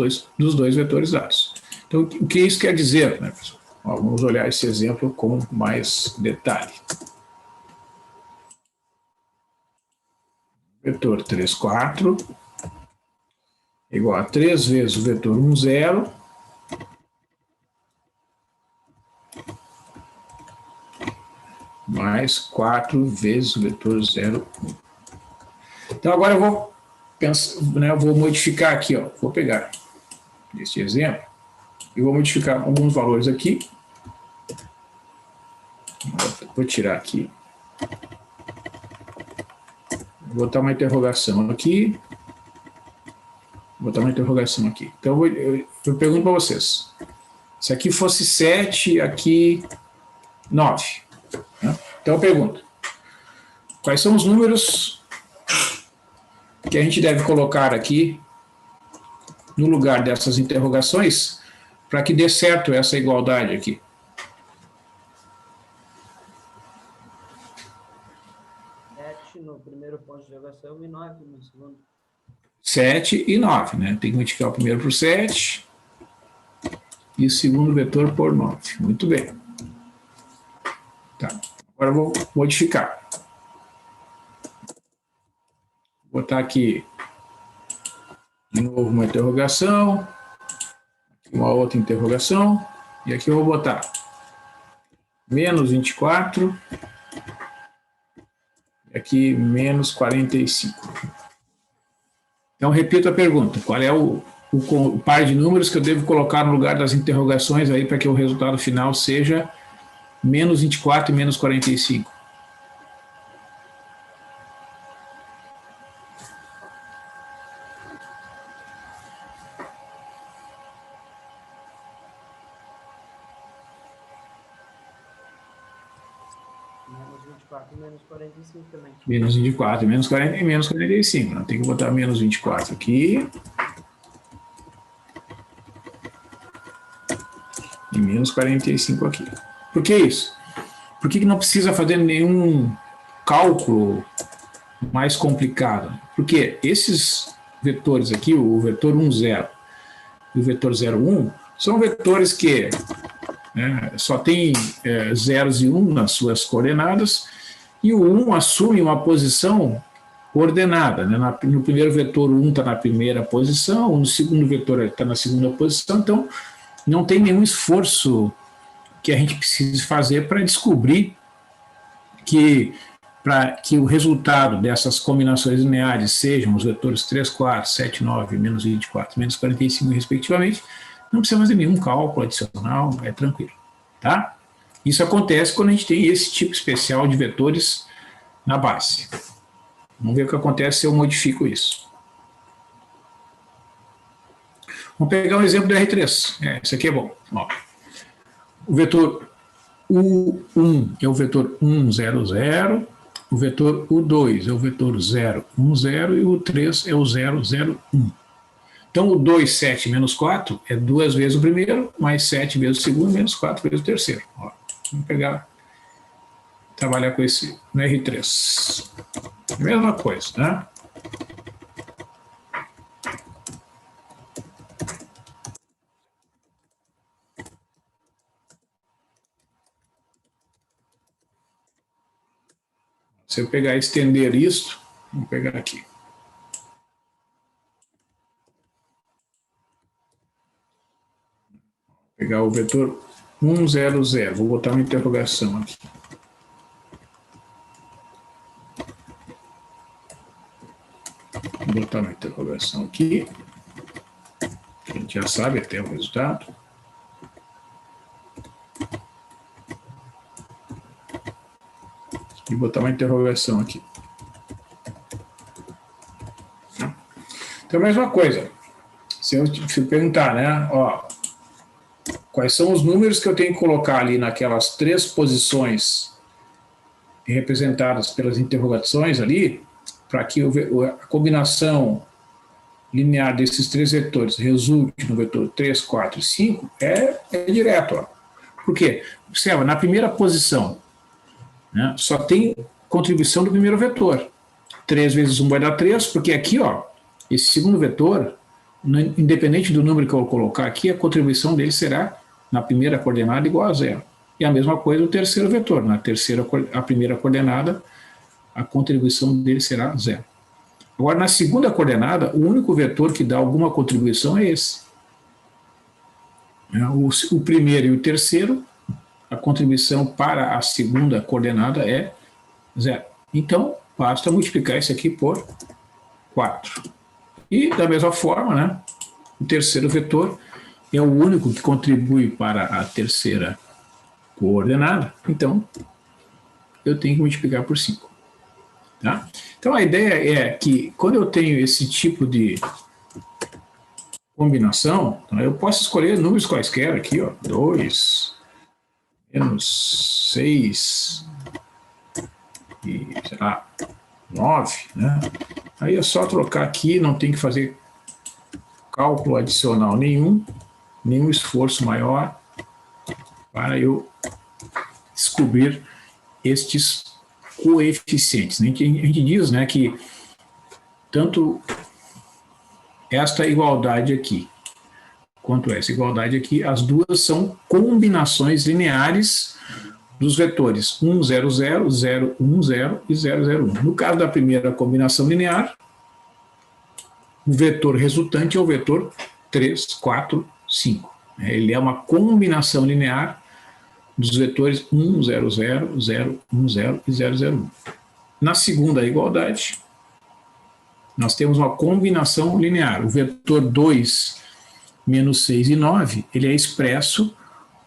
dois vetores dados. Então, o que isso quer dizer, né, pessoal? Ó, vamos olhar esse exemplo com mais detalhe. Vetor 3, 4 igual a 3 vezes o vetor 1, 0 mais 4 vezes o vetor 0, 1. Então, agora eu vou pensar, né, eu vou modificar aqui, ó, vou pegar este exemplo e vou modificar alguns valores aqui. Vou tirar aqui. Vou botar uma interrogação aqui. Vou botar uma interrogação aqui. Então, eu pergunto para vocês. Se aqui fosse 7, aqui 9. Né? Então, eu pergunto. Quais são os números que a gente deve colocar aqui no lugar dessas interrogações para que dê certo essa igualdade aqui? No primeiro ponto de interrogação e 9 no segundo. 7 e 9, né? Tem que multiplicar o primeiro por 7 e o segundo vetor por 9. Muito bem. Tá. Agora eu vou modificar. Vou botar aqui de novo uma interrogação, uma outra interrogação, e aqui eu vou botar menos 24, e aqui menos 45. Então, repito a pergunta: qual é o par de números que eu devo colocar no lugar das interrogações aí para que o resultado final seja menos 24 e menos 45? Menos 24 e menos 45 também. Menos 24 e menos 40 e menos 45. Não, tem que botar menos 24 aqui. E menos 45 aqui. Por que isso? Por que não precisa fazer nenhum cálculo mais complicado? Porque esses vetores aqui, o vetor 1, 0 e o vetor 0, 1, são vetores que, né, só tem zeros e 1 nas suas coordenadas, e o 1 assume uma posição ordenada. Né? No primeiro vetor, o 1 está na primeira posição, no segundo vetor está na segunda posição, então não tem nenhum esforço que a gente precise fazer para descobrir que o resultado dessas combinações lineares sejam os vetores 3, 4, 7, 9, menos 24, menos 45, respectivamente. Não precisa fazer nenhum cálculo adicional, é tranquilo. Tá? Isso acontece quando a gente tem esse tipo especial de vetores na base. Vamos ver o que acontece se eu modifico isso. Vamos pegar um exemplo do R3. Esse aqui é bom. Ó. O vetor U1 é o vetor 1, 0, 0. O vetor U2 é o vetor 0, 1, 0. E o U3 é o 0, 0, 1. Então, o 2, 7 menos 4 é 2 vezes o primeiro, mais 7 vezes o segundo, menos 4 vezes o terceiro. Ó, vamos trabalhar com esse no R3. Mesma coisa, né? Se eu pegar e estender isto, vamos pegar aqui. Pegar o vetor 1, 0, 0. Vou botar uma interrogação aqui. Vou botar uma interrogação aqui. A gente já sabe até o resultado. E botar uma interrogação aqui. Então, a mesma coisa. Se eu perguntar, né? Ó, quais são os números que eu tenho que colocar ali naquelas 3 posições representadas pelas interrogações ali, para que a combinação linear desses 3 vetores resulte no vetor 3, 4 e 5, é direto. Ó. Por quê? Observa, na primeira posição, né, só tem contribuição do primeiro vetor. 3 vezes 1 vai dar 3, porque aqui, ó, esse segundo vetor, independente do número que eu colocar aqui, a contribuição dele será, na primeira coordenada, igual a 0. E a mesma coisa o terceiro vetor. A primeira coordenada, a contribuição dele será 0. Agora, na segunda coordenada, o único vetor que dá alguma contribuição é esse. O primeiro e o terceiro, a contribuição para a segunda coordenada é 0. Então, basta multiplicar isso aqui por 4. E, da mesma forma, né, o terceiro vetor é o único que contribui para a terceira coordenada. Então, eu tenho que multiplicar por 5. Tá? Então, a ideia é que, quando eu tenho esse tipo de combinação, eu posso escolher números quaisquer aqui, ó, 2, menos 6, e, sei lá, 9, né? Aí é só trocar aqui, não tem que fazer cálculo adicional nenhum esforço maior para eu descobrir estes coeficientes. Né? A gente diz, né, que tanto esta igualdade aqui quanto essa igualdade aqui, as duas são combinações lineares dos vetores 1, 0, 0, 0, 1, 0 e 0, 0, 1. No caso da primeira combinação linear, o vetor resultante é o vetor 3, 4, 5. Ele é uma combinação linear dos vetores 1, 0, 0, 0, 1, 0 e 0, 0, 1. Na segunda igualdade, nós temos uma combinação linear. O vetor 2, menos 6 e 9, ele é expresso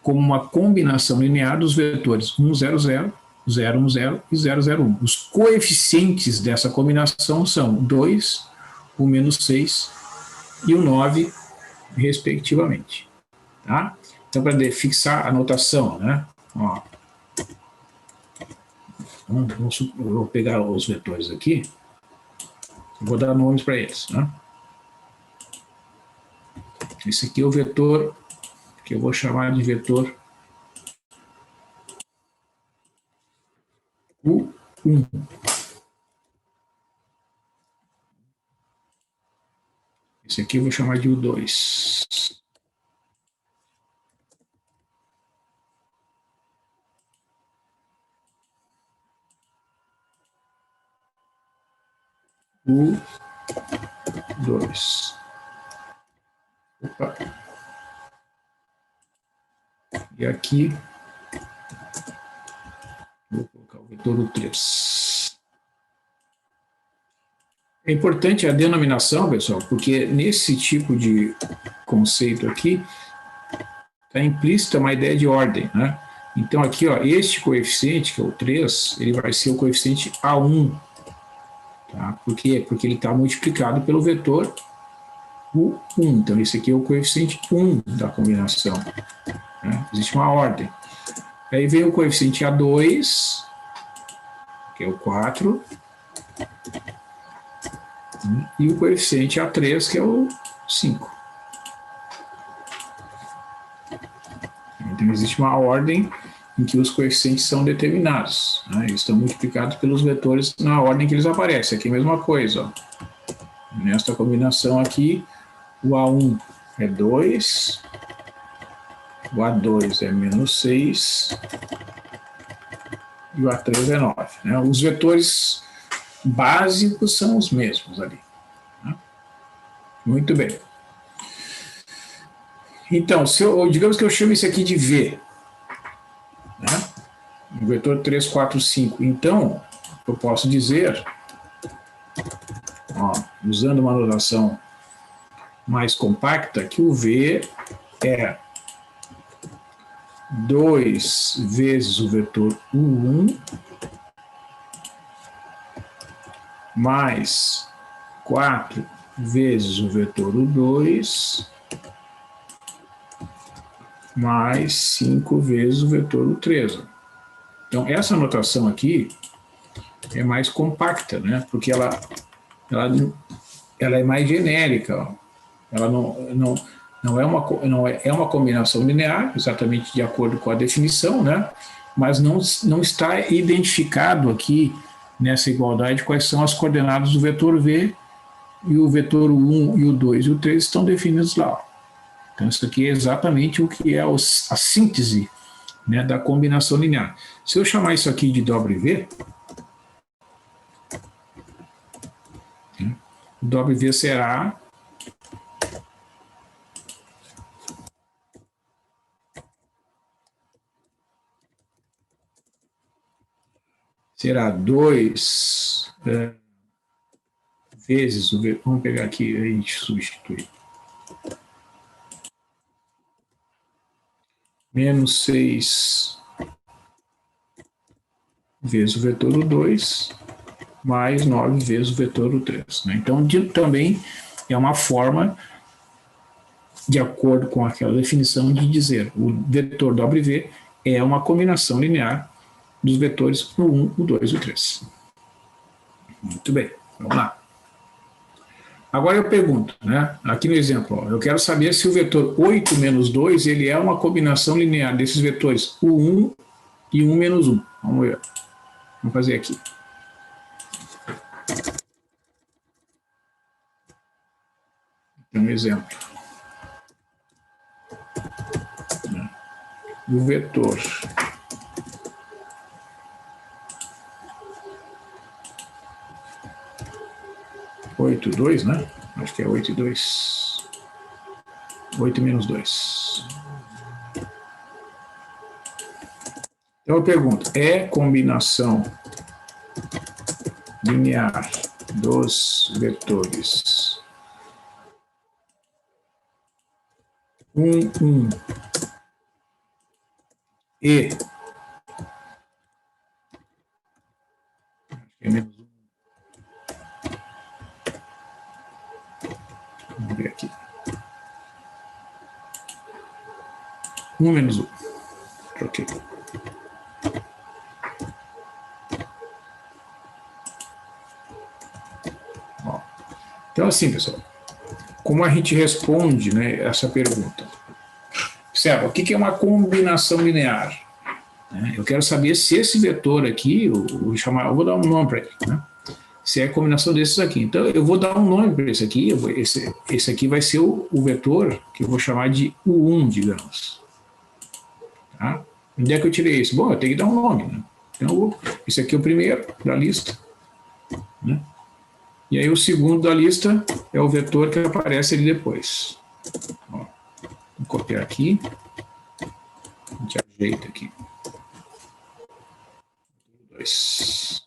como uma combinação linear dos vetores 1, 0, 0, 0, 1, 0 e 0, 0, 1. Os coeficientes dessa combinação são 2, o menos 6 e o 9, respectivamente. Tá? Então, para fixar a notação, né? Ó, eu vou pegar os vetores aqui, vou dar nomes para eles. Né? Esse aqui é o vetor que eu vou chamar de vetor U1. Esse aqui eu vou chamar de U2. U2. Opa. E aqui, vou colocar o vetor U3. É importante a denominação, pessoal, porque nesse tipo de conceito aqui, está implícita uma ideia de ordem, né? Então aqui, ó, este coeficiente, que é o 3, ele vai ser o coeficiente A1. Tá? Por quê? Porque ele está multiplicado pelo vetor o 1. Então, esse aqui é o coeficiente 1 da combinação. Né? Existe uma ordem. Aí vem o coeficiente A2, que é o 4, e o coeficiente A3, que é o 5. Então, existe uma ordem em que os coeficientes são determinados. Né? Eles estão multiplicados pelos vetores na ordem que eles aparecem. Aqui é a mesma coisa. Ó. Nesta combinação aqui, o A1 é 2, o A2 é menos 6 e o A3 é 9. Né? Os vetores básicos são os mesmos ali. Né? Muito bem. Então, digamos que eu chamo isso aqui de V. Né? O vetor 3, 4, 5. Então, eu posso dizer, ó, usando uma notação mais compacta, que o V é 2 vezes o vetor U1 mais 4 vezes o vetor U2 mais 5 vezes o vetor U3. Então, essa notação aqui é mais compacta, né? Porque ela é mais genérica. Ó. Ela não é uma combinação linear, exatamente de acordo com a definição, né? Mas não está identificado aqui nessa igualdade quais são as coordenadas do vetor V, e o vetor U1 e o 2 e o 3 estão definidos lá. Então, isso aqui é exatamente o que é a síntese, né, da combinação linear. Se eu chamar isso aqui de W, o W será será 2 vezes o V. Vamos pegar aqui, a gente substitui. Menos 6 vezes o vetor U2, mais 9 vezes o vetor U3. Né? Então, também é uma forma, de acordo com aquela definição, de dizer o vetor W é uma combinação linear dos vetores U1, U2 e U3. Muito bem, vamos lá. Agora eu pergunto, né, aqui no exemplo, ó, eu quero saber se o vetor 8 menos 2 ele é uma combinação linear desses vetores U1 e 1 menos 1. Vamos ver. Vamos fazer aqui. Um exemplo. O vetor 8, 2, né? Acho que é 8 e 2. 8 menos 2. Então eu pergunto, é combinação linear dos vetores 1, 1 e menos 1. Vamos ver aqui. 1 menos 1. Ok. Bom, então, assim, pessoal, como a gente responde, né, essa pergunta? Observa, o que é uma combinação linear? Eu quero saber se esse vetor aqui, eu vou dar um nome para ele, né? Se é a combinação desses aqui. Então, eu vou dar um nome para esse aqui. Esse aqui vai ser o vetor que eu vou chamar de U1, digamos. Tá? Onde é que eu tirei isso? Bom, eu tenho que dar um nome. Né? Então, esse aqui é o primeiro da lista. Né? E aí, o segundo da lista é o vetor que aparece ali depois. Ó, vou copiar aqui. A gente ajeita aqui. 2.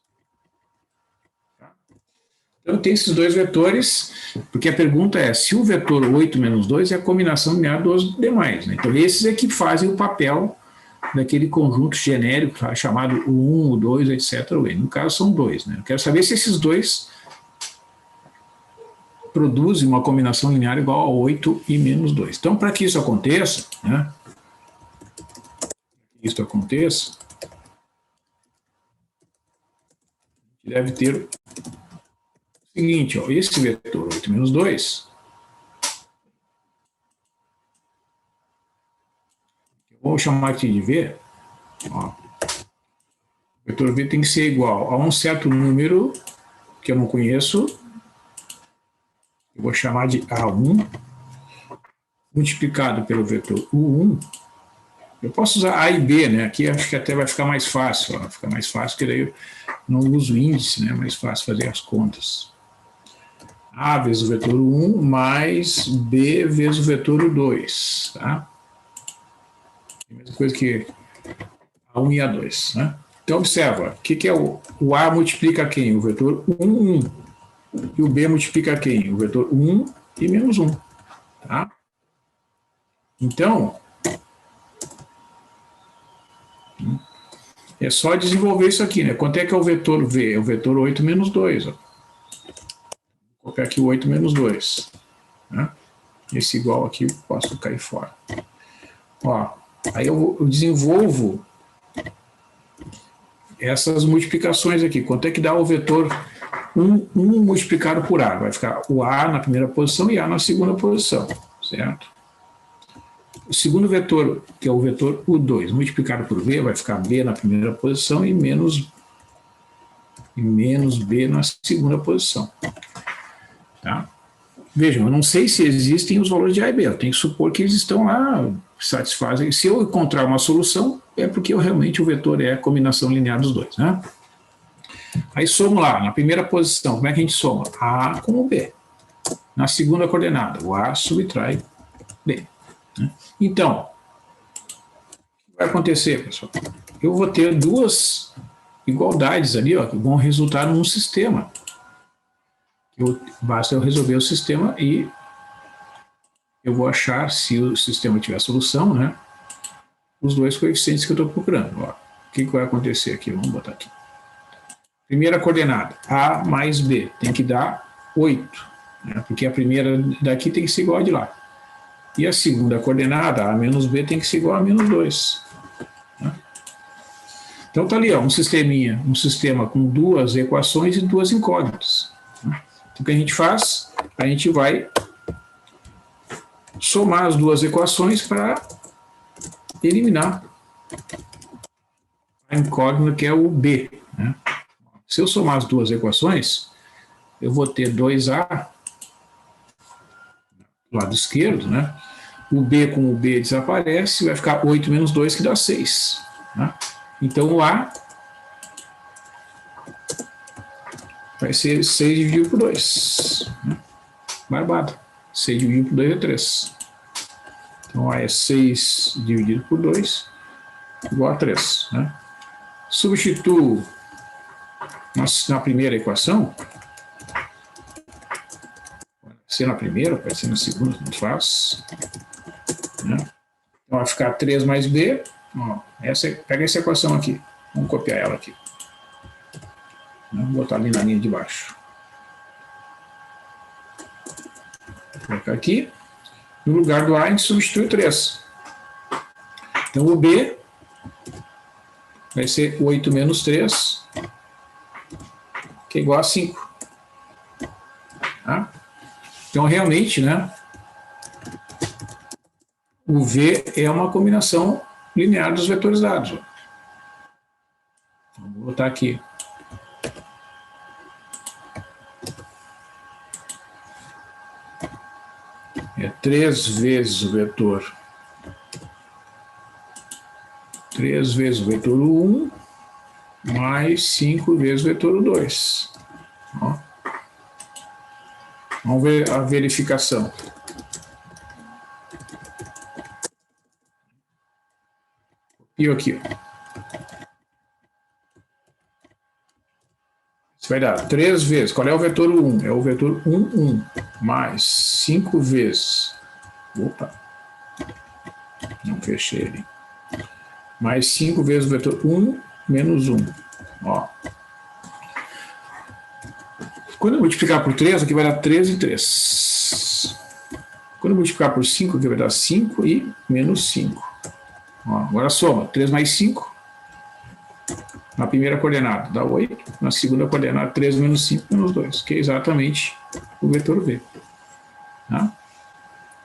Então, tem esses dois vetores, porque a pergunta é se o vetor 8 menos 2 é a combinação linear dos demais. Né? Então, esses é que fazem o papel daquele conjunto genérico chamado o 1, o 2, etc. No caso, são dois. Né? Eu quero saber se esses dois produzem uma combinação linear igual a 8 e menos 2. Então, para que isso aconteça, né? Deve ter o seguinte, ó, esse vetor 8 menos 2, eu vou chamar aqui de V, ó, o vetor V tem que ser igual a um certo número que eu não conheço, eu vou chamar de A1, multiplicado pelo vetor U1. Eu posso usar A e B, né? Aqui acho que até vai ficar mais fácil, ó, fica mais fácil, porque daí eu não uso índice, né? É mais fácil fazer as contas. A vezes o vetor 1 mais B vezes o vetor 2, tá? A mesma coisa que A1 e A2, né? Então, observa, o que é o A multiplica quem? O vetor 1, 1. E o B multiplica quem? O vetor 1 e menos 1, tá? Então, é só desenvolver isso aqui, né? Quanto é que é o vetor V? É o vetor 8 menos 2, ó. Vou colocar aqui o 8 menos 2, né? Esse igual aqui posso cair fora. Ó, aí eu desenvolvo essas multiplicações aqui. Quanto é que dá o vetor 1 multiplicado por A? Vai ficar o A na primeira posição e A na segunda posição, certo? O segundo vetor, que é o vetor U2, multiplicado por V, vai ficar B na primeira posição e menos B na segunda posição. Tá? Vejam, eu não sei se existem os valores de A e B, eu tenho que supor que eles estão lá, satisfazem. Se eu encontrar uma solução, é porque realmente o vetor é a combinação linear dos dois, né? Aí somo lá, na primeira posição, como é que a gente soma? A com o B. Na segunda coordenada, o A subtrai B. Né? Então, o que vai acontecer, pessoal? Eu vou ter duas igualdades ali, ó, que vão resultar num sistema. Basta eu resolver o sistema e eu vou achar, se o sistema tiver solução, né, os dois coeficientes que eu estou procurando. Ó, o que vai acontecer aqui? Vamos botar aqui. Primeira coordenada, A mais B, tem que dar 8, né, porque a primeira daqui tem que ser igual a de lá. E a segunda coordenada, A menos B, tem que ser igual a menos 2. Né? Então está ali, ó, um sistema com duas equações e duas incógnitas. Né? Então, o que a gente faz? A gente vai somar as duas equações para eliminar a incógnita, que é o B. Né? Se eu somar as duas equações, eu vou ter 2A do lado esquerdo, né? O B com o B desaparece, vai ficar 8 menos 2, que dá 6. Né? Então, o A vai ser 6 dividido por 2. Né? Barbado. 6 dividido por 2 é 3. Então, A é 6 dividido por 2, igual a 3. Né? Substituo na primeira equação. Pode ser na primeira, pode ser na segunda, não faz. Né? Então, vai ficar 3 mais B. Ó, pega essa equação aqui. Vamos copiar ela aqui. Vou botar ali na linha de baixo. Vou colocar aqui. No lugar do A, a gente substitui 3. Então, o B vai ser 8 menos 3, que é igual a 5. Tá? Então, realmente, né, o V é uma combinação linear dos vetores dados. Ó. Vou botar aqui. É 3 vezes o vetor. 3 vezes o vetor 1 mais 5 vezes o vetor 2. Ó. Vamos ver a verificação. E aqui, ó. Isso vai dar 3 vezes. Qual é o vetor 1? É o vetor 1, 1. Mais 5 vezes. Opa. Não fechei ele. Mais 5 vezes o vetor 1 menos 1. Ó. Quando eu multiplicar por 3, aqui vai dar 3 e 3. Quando eu multiplicar por 5, aqui vai dar 5 e menos 5. Ó, agora soma 3 mais 5. Na primeira coordenada dá 8. Na segunda coordenada, 3 menos 5 menos 2, que é exatamente o vetor V. Tá?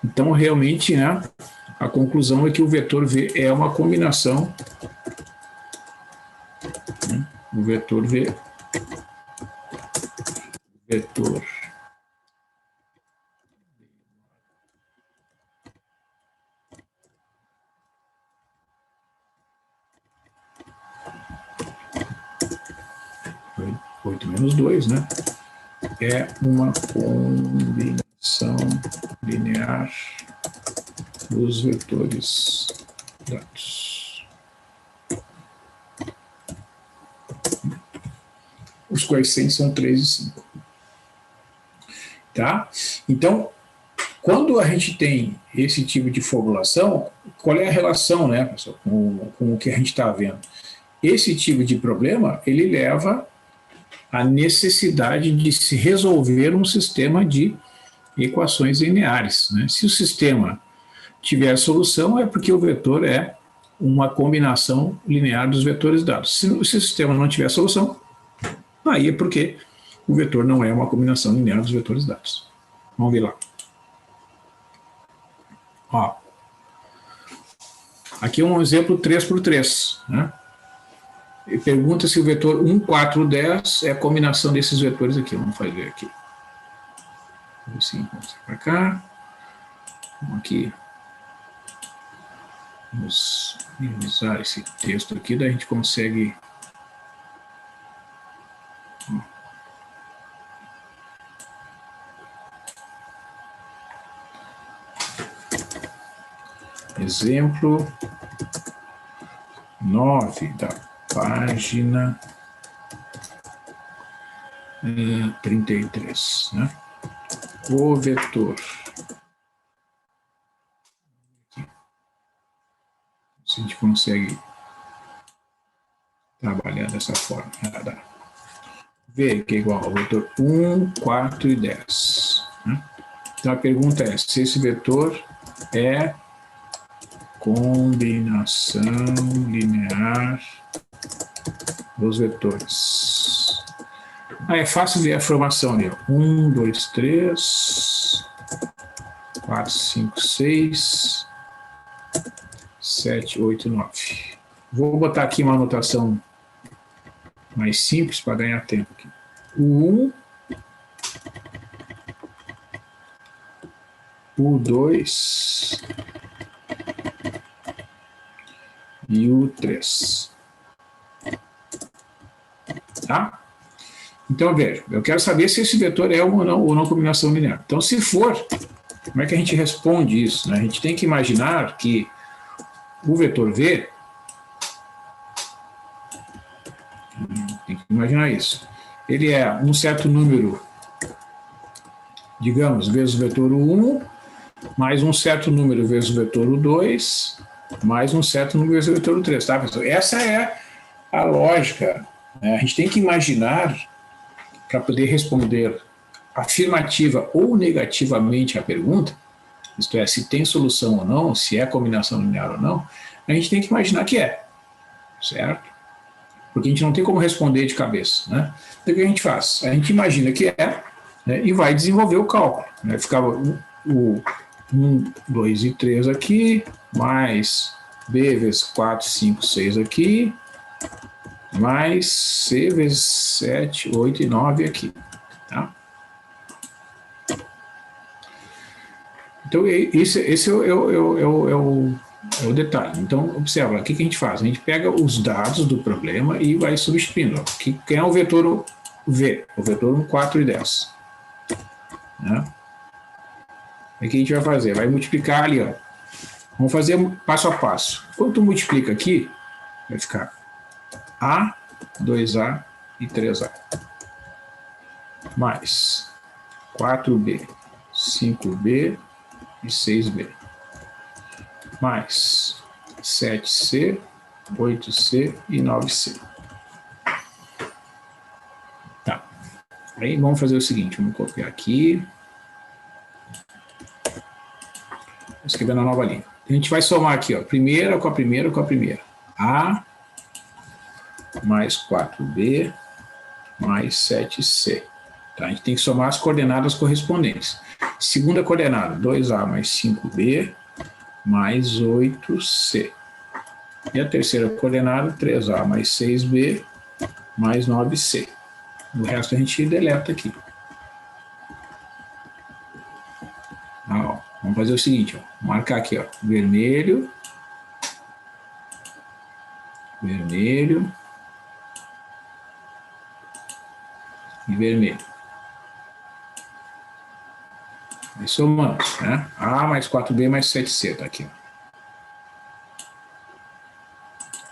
Então, realmente, né, a conclusão é que o vetor V é uma combinação. Né, o vetor V. Vetor. Oito menos 2, né? É uma combinação linear dos vetores dados, os coeficientes são 3 e 5. Tá? Então, quando a gente tem esse tipo de formulação, qual é a relação, né, pessoal, com o que a gente está vendo? Esse tipo de problema, ele leva à necessidade de se resolver um sistema de equações lineares. Né? Se o sistema tiver solução, é porque o vetor é uma combinação linear dos vetores dados. Se o sistema não tiver solução, aí é porque o vetor não é uma combinação linear dos vetores dados. Vamos ver lá. Ó. Aqui é um exemplo 3 por 3. Né? E pergunta se o vetor 1, 4, 10 é a combinação desses vetores aqui. Vamos fazer aqui. Assim, vamos para cá. Vamos aqui. Vamos minimizar esse texto aqui, daí a gente consegue. Exemplo 9 da página 33, né? O vetor. Se a gente consegue trabalhar dessa forma. V, que é igual ao vetor 1, 4 e 10. Né? Então a pergunta é se esse vetor é combinação linear dos vetores. É fácil ver a formação ali. 1, 2, 3, 4, 5, 6, 7, 8, 9. Vou botar aqui uma anotação mais simples para ganhar tempo aqui. O 1, o 2 e o 3. Tá? Então, veja, eu quero saber se esse vetor é ou não combinação linear. Então, se for, como é que a gente responde isso? Né? A gente tem que imaginar que o vetor V, tem que imaginar isso, ele é um certo número, digamos, vezes o vetor 1, mais um certo número vezes o vetor 2, mais um certo número vezes o vetor 3. Tá, pessoal? Essa é a lógica. Né? A gente tem que imaginar, para poder responder afirmativa ou negativamente à pergunta, isto é, se tem solução ou não, se é combinação linear ou não, a gente tem que imaginar que é, certo? Porque a gente não tem como responder de cabeça, né? Então o que a gente faz? A gente imagina que é, né, e vai desenvolver o cálculo. Né? Ficava o 1, 2 e 3 aqui, mais B vezes 4, 5, 6 aqui, mais C vezes 7, 8 e 9 aqui. Tá? Então, esse é o detalhe. Então, observa, o que a gente faz? A gente pega os dados do problema e vai substituindo. Quem é o vetor V? O vetor 1, 4 e 10. Né? O que a gente vai fazer? Vai multiplicar ali, ó. Vamos fazer passo a passo. Quando tu multiplica aqui, vai ficar A, 2A e 3A. Mais 4B, 5B e 6B. Mais 7C, 8C e 9C. Tá. Aí vamos fazer o seguinte, vamos copiar aqui. Vou escrever na nova linha. A gente vai somar aqui, ó, primeira com a primeira com a primeira. A mais 4B mais 7C. Tá? A gente tem que somar as coordenadas correspondentes. Segunda coordenada, 2A mais 5B mais 8C. E a terceira coordenada, 3A mais 6B mais 9C. O resto a gente deleta aqui. Ó, vamos fazer o seguinte, ó, marcar aqui, ó, vermelho, vermelho e vermelho. E somamos, né? A mais 4B mais 7C, tá aqui.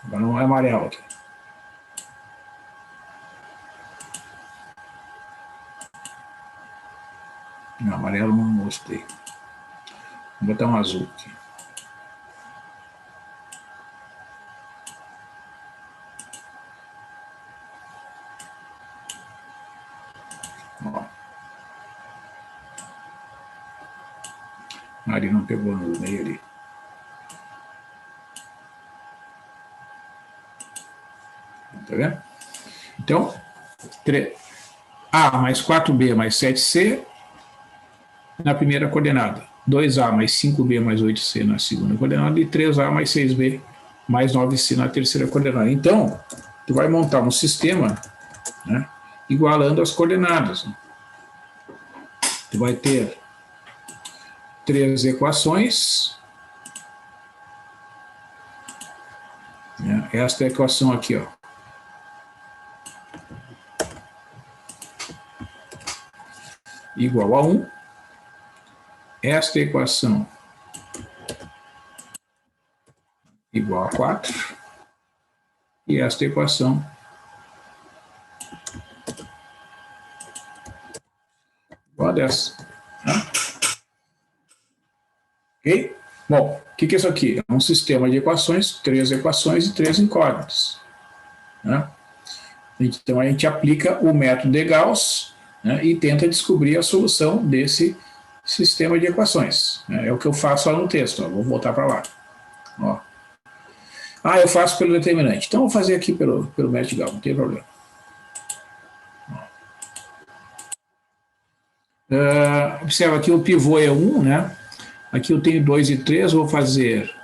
Agora não é amarelo aqui. Não, amarelo não gostei. Vou botar um azul aqui. Ó. Ali não pegou no meio ali. Tá vendo? Então, A mais 4B mais 7C na primeira coordenada. 2A mais 5B mais 8C na segunda coordenada e 3A mais 6B mais 9C na terceira coordenada. Então, tu vai montar um sistema, né, igualando as coordenadas. Tu vai ter 3 equações. Né, esta equação aqui, ó. Igual a 1. Esta equação igual a 4. E esta equação igual a 10. Tá? Ok? Bom, o que é isso aqui? É um sistema de equações, 3 equações e 3 incógnitas. Né? Então, a gente aplica o método de Gauss, né, e tenta descobrir a solução desse sistema de equações. É o que eu faço lá no texto. Ó. Vou voltar para lá. Ó. Ah, eu faço pelo determinante. Então, vou fazer aqui pelo método de Gauss, não tem problema. Observa aqui o pivô é 1, né? Aqui eu tenho 2 e 3, vou fazer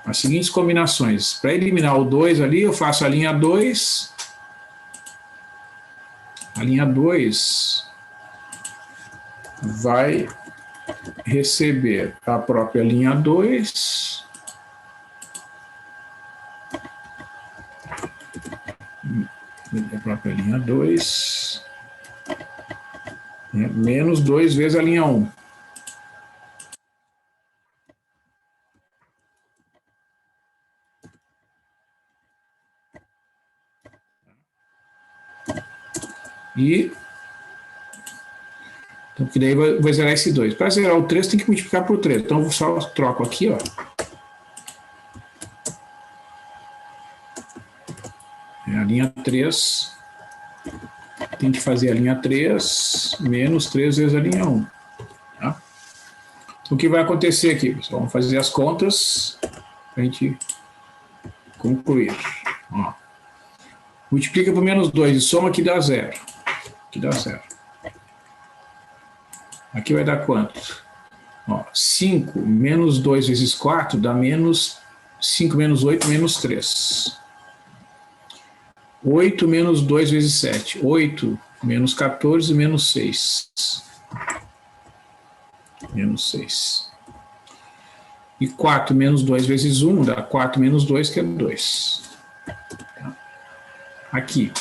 as seguintes combinações. Para eliminar o 2 ali, eu faço a linha 2. A linha 2 vai receber a própria linha 2 a própria linha 2 menos 2 vezes a linha 1. E então, porque daí vai zerar esse 2. Para zerar o 3 tem que multiplicar por 3. Então eu só troco aqui, ó. A linha 3 tem que fazer a linha 3 menos 3 vezes a linha 1. Tá? O que vai acontecer aqui, pessoal? Vamos fazer as contas para a gente concluir. Ó. Multiplica por menos 2 e soma que dá 0. Aqui dá 0. Aqui vai dar quanto? Ó, 5 menos 2 vezes 4 dá menos 5 menos 8 menos 3. 8 menos 2 vezes 7. 8 menos 14 menos 6. Menos 6. E 4 menos 2 vezes 1 dá 4 menos 2, que é 2. Aqui.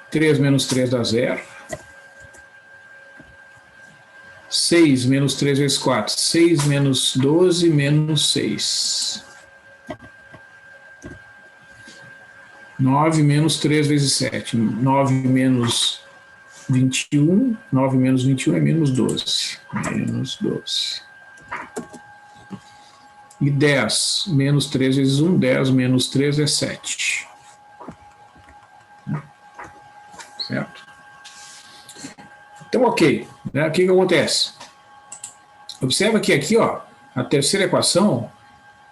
3 menos 3 dá 0. 6 menos 3 vezes 4. 6 menos 12 menos 6. 9 menos 3 vezes 7. 9 menos 21. 9 menos 21 é menos 12. Menos 12. E 10 menos 3 vezes 1. 10 menos 3 é 7. certo? Então, ok. Né? O que acontece? Observa que aqui, ó, a terceira equação,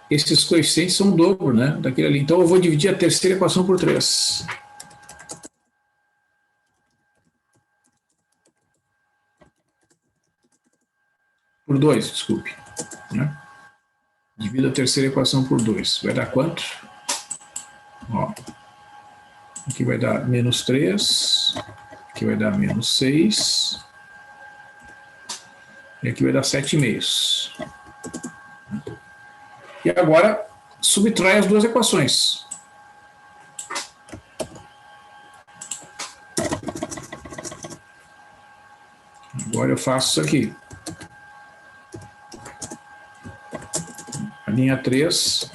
esses coeficientes são o dobro, né, daquele ali. Então, eu vou dividir a terceira equação por 3. Por 2, desculpe. Né? Divido a terceira equação por 2. Vai dar quanto? Ó, aqui vai dar menos 3. Aqui vai dar menos 6. E aqui vai dar 7,5. E agora, subtrai as duas equações. Agora eu faço isso aqui. A linha 3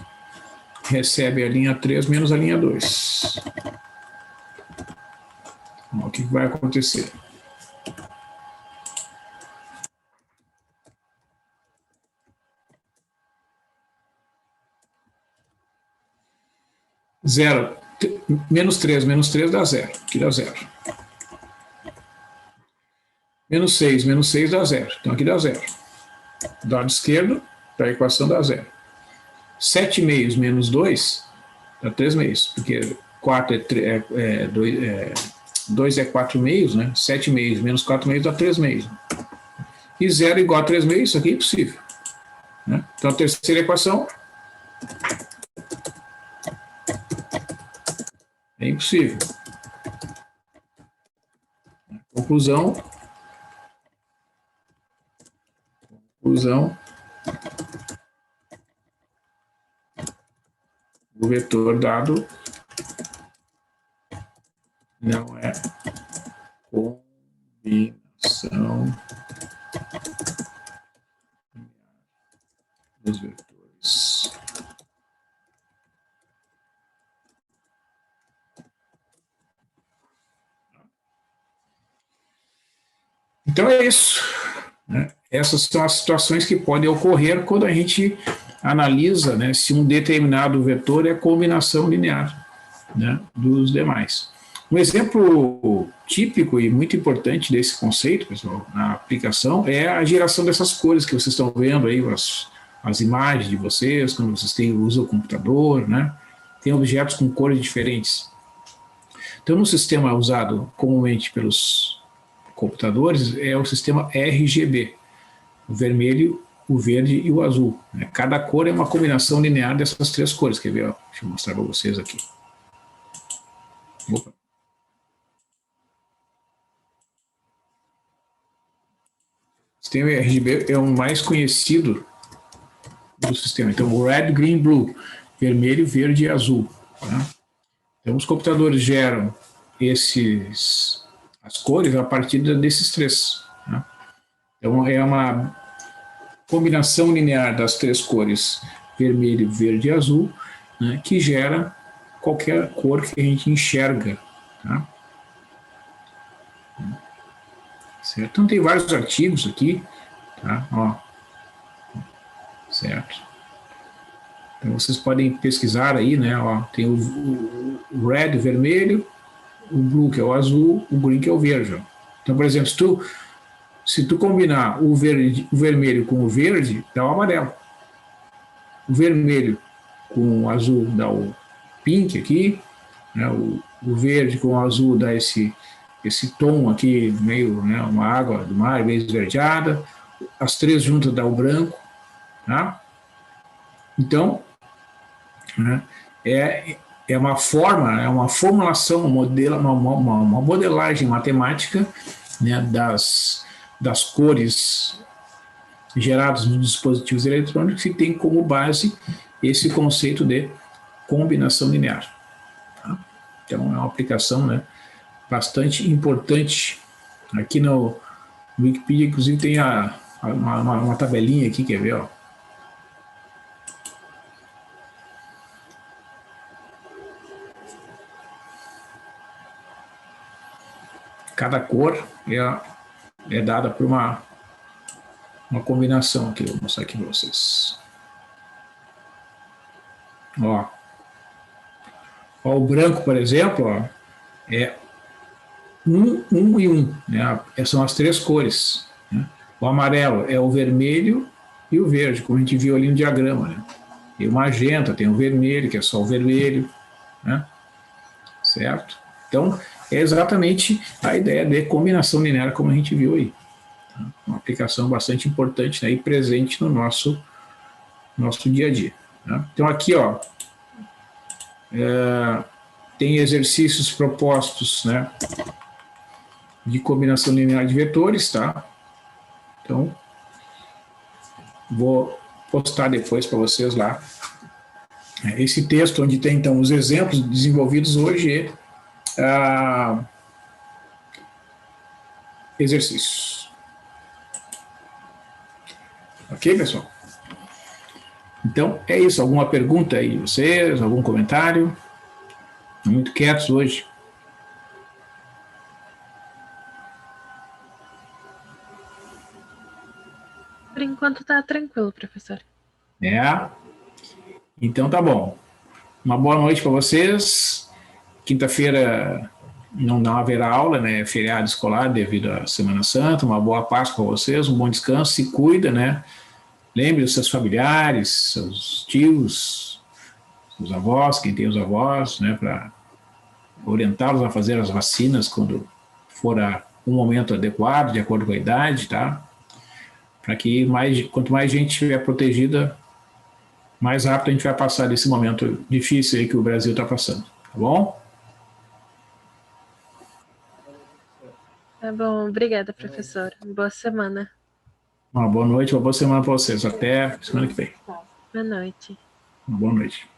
recebe a linha 3 menos a linha 2. Então, o que vai acontecer? Zero. Menos 3 dá 0. Aqui dá 0. Menos 6 dá 0. Então aqui dá 0. Do lado esquerdo, da equação dá 0. 7,5 menos 2 dá 3,5. Porque 2 é 4,5, né? 7,5 menos 4,5 dá 3,5. E 0 igual a 3,5, isso aqui é impossível. Né? Então a terceira equação é impossível. Conclusão. O vetor dado não é combinação dos vetores. Então é isso. Né? Essas são as situações que podem ocorrer quando a gente analisa, né, se um determinado vetor é combinação linear, né, dos demais. Um exemplo típico e muito importante desse conceito, pessoal, na aplicação, é a geração dessas cores que vocês estão vendo aí, as imagens de vocês, quando vocês usam o computador, né, tem objetos com cores diferentes. Então, no sistema usado comumente pelos computadores, é o sistema RGB, o vermelho, o verde e o azul. Cada cor é uma combinação linear dessas três cores. Quer ver? Ó? Deixa eu mostrar para vocês aqui. Opa. O sistema RGB é o mais conhecido do sistema. Então, o red, green, blue, vermelho, verde e azul. Tá? Então, os computadores geram as cores a partir desses três. Tá? Então, é uma combinação linear das três cores, vermelho, verde e azul, né, que gera qualquer cor que a gente enxerga. Tá? Certo? Então, tem vários artigos aqui. Tá? Ó. Certo? Então, vocês podem pesquisar aí, né? Ó, tem o red, o vermelho, o blue, que é o azul, o green, que é o verde. Ó. Então, por exemplo, se tu combinar o vermelho com o verde, dá o amarelo. O vermelho com o azul dá o pink aqui, né? O verde com o azul dá esse tom aqui, meio, né, uma água do mar, meio esverdeada. As três juntas dá o branco. Tá? Então, né, é uma forma, é uma formulação, uma modelagem matemática, né, das cores geradas nos dispositivos eletrônicos que tem como base esse conceito de combinação linear. Tá? Então, é uma aplicação, né, bastante importante. Aqui no Wikipedia, inclusive, tem uma tabelinha aqui, quer ver? Ó. Cada cor é dada por uma combinação aqui, vou mostrar aqui para vocês. Ó, o branco, por exemplo, ó, é 1 e 1, né? São as 3 cores, né? O amarelo é o vermelho e o verde, como a gente viu ali no diagrama, né? Tem o magenta, tem o vermelho, que é só o vermelho, né? Certo? Então, é exatamente a ideia de combinação linear, como a gente viu aí. Tá? Uma aplicação bastante importante, né, e presente no nosso dia a dia. Tá? Então, aqui, ó, tem exercícios propostos, né, de combinação linear de vetores, tá? Então, vou postar depois para vocês lá. Esse texto onde tem, então, os exemplos desenvolvidos hoje exercícios. Ok, pessoal? Então, é isso. Alguma pergunta aí de vocês? Algum comentário? Muito quietos hoje. Por enquanto tá tranquilo, professor. Então tá bom. Uma boa noite para vocês. Quinta-feira não haverá aula, né? Feriado escolar devido à Semana Santa. Uma boa Páscoa para vocês, um bom descanso. Se cuida, né? Lembre os seus familiares, seus tios, seus avós, quem tem os avós, né? Para orientá-los a fazer as vacinas quando for um momento adequado, de acordo com a idade, tá? Para que quanto mais gente estiver protegida, mais rápido a gente vai passar desse momento difícil aí que o Brasil está passando, tá bom? Tá bom, obrigada, professor. Boa semana. Uma boa noite, uma boa semana para vocês. Até semana que vem. Boa noite. Uma boa noite.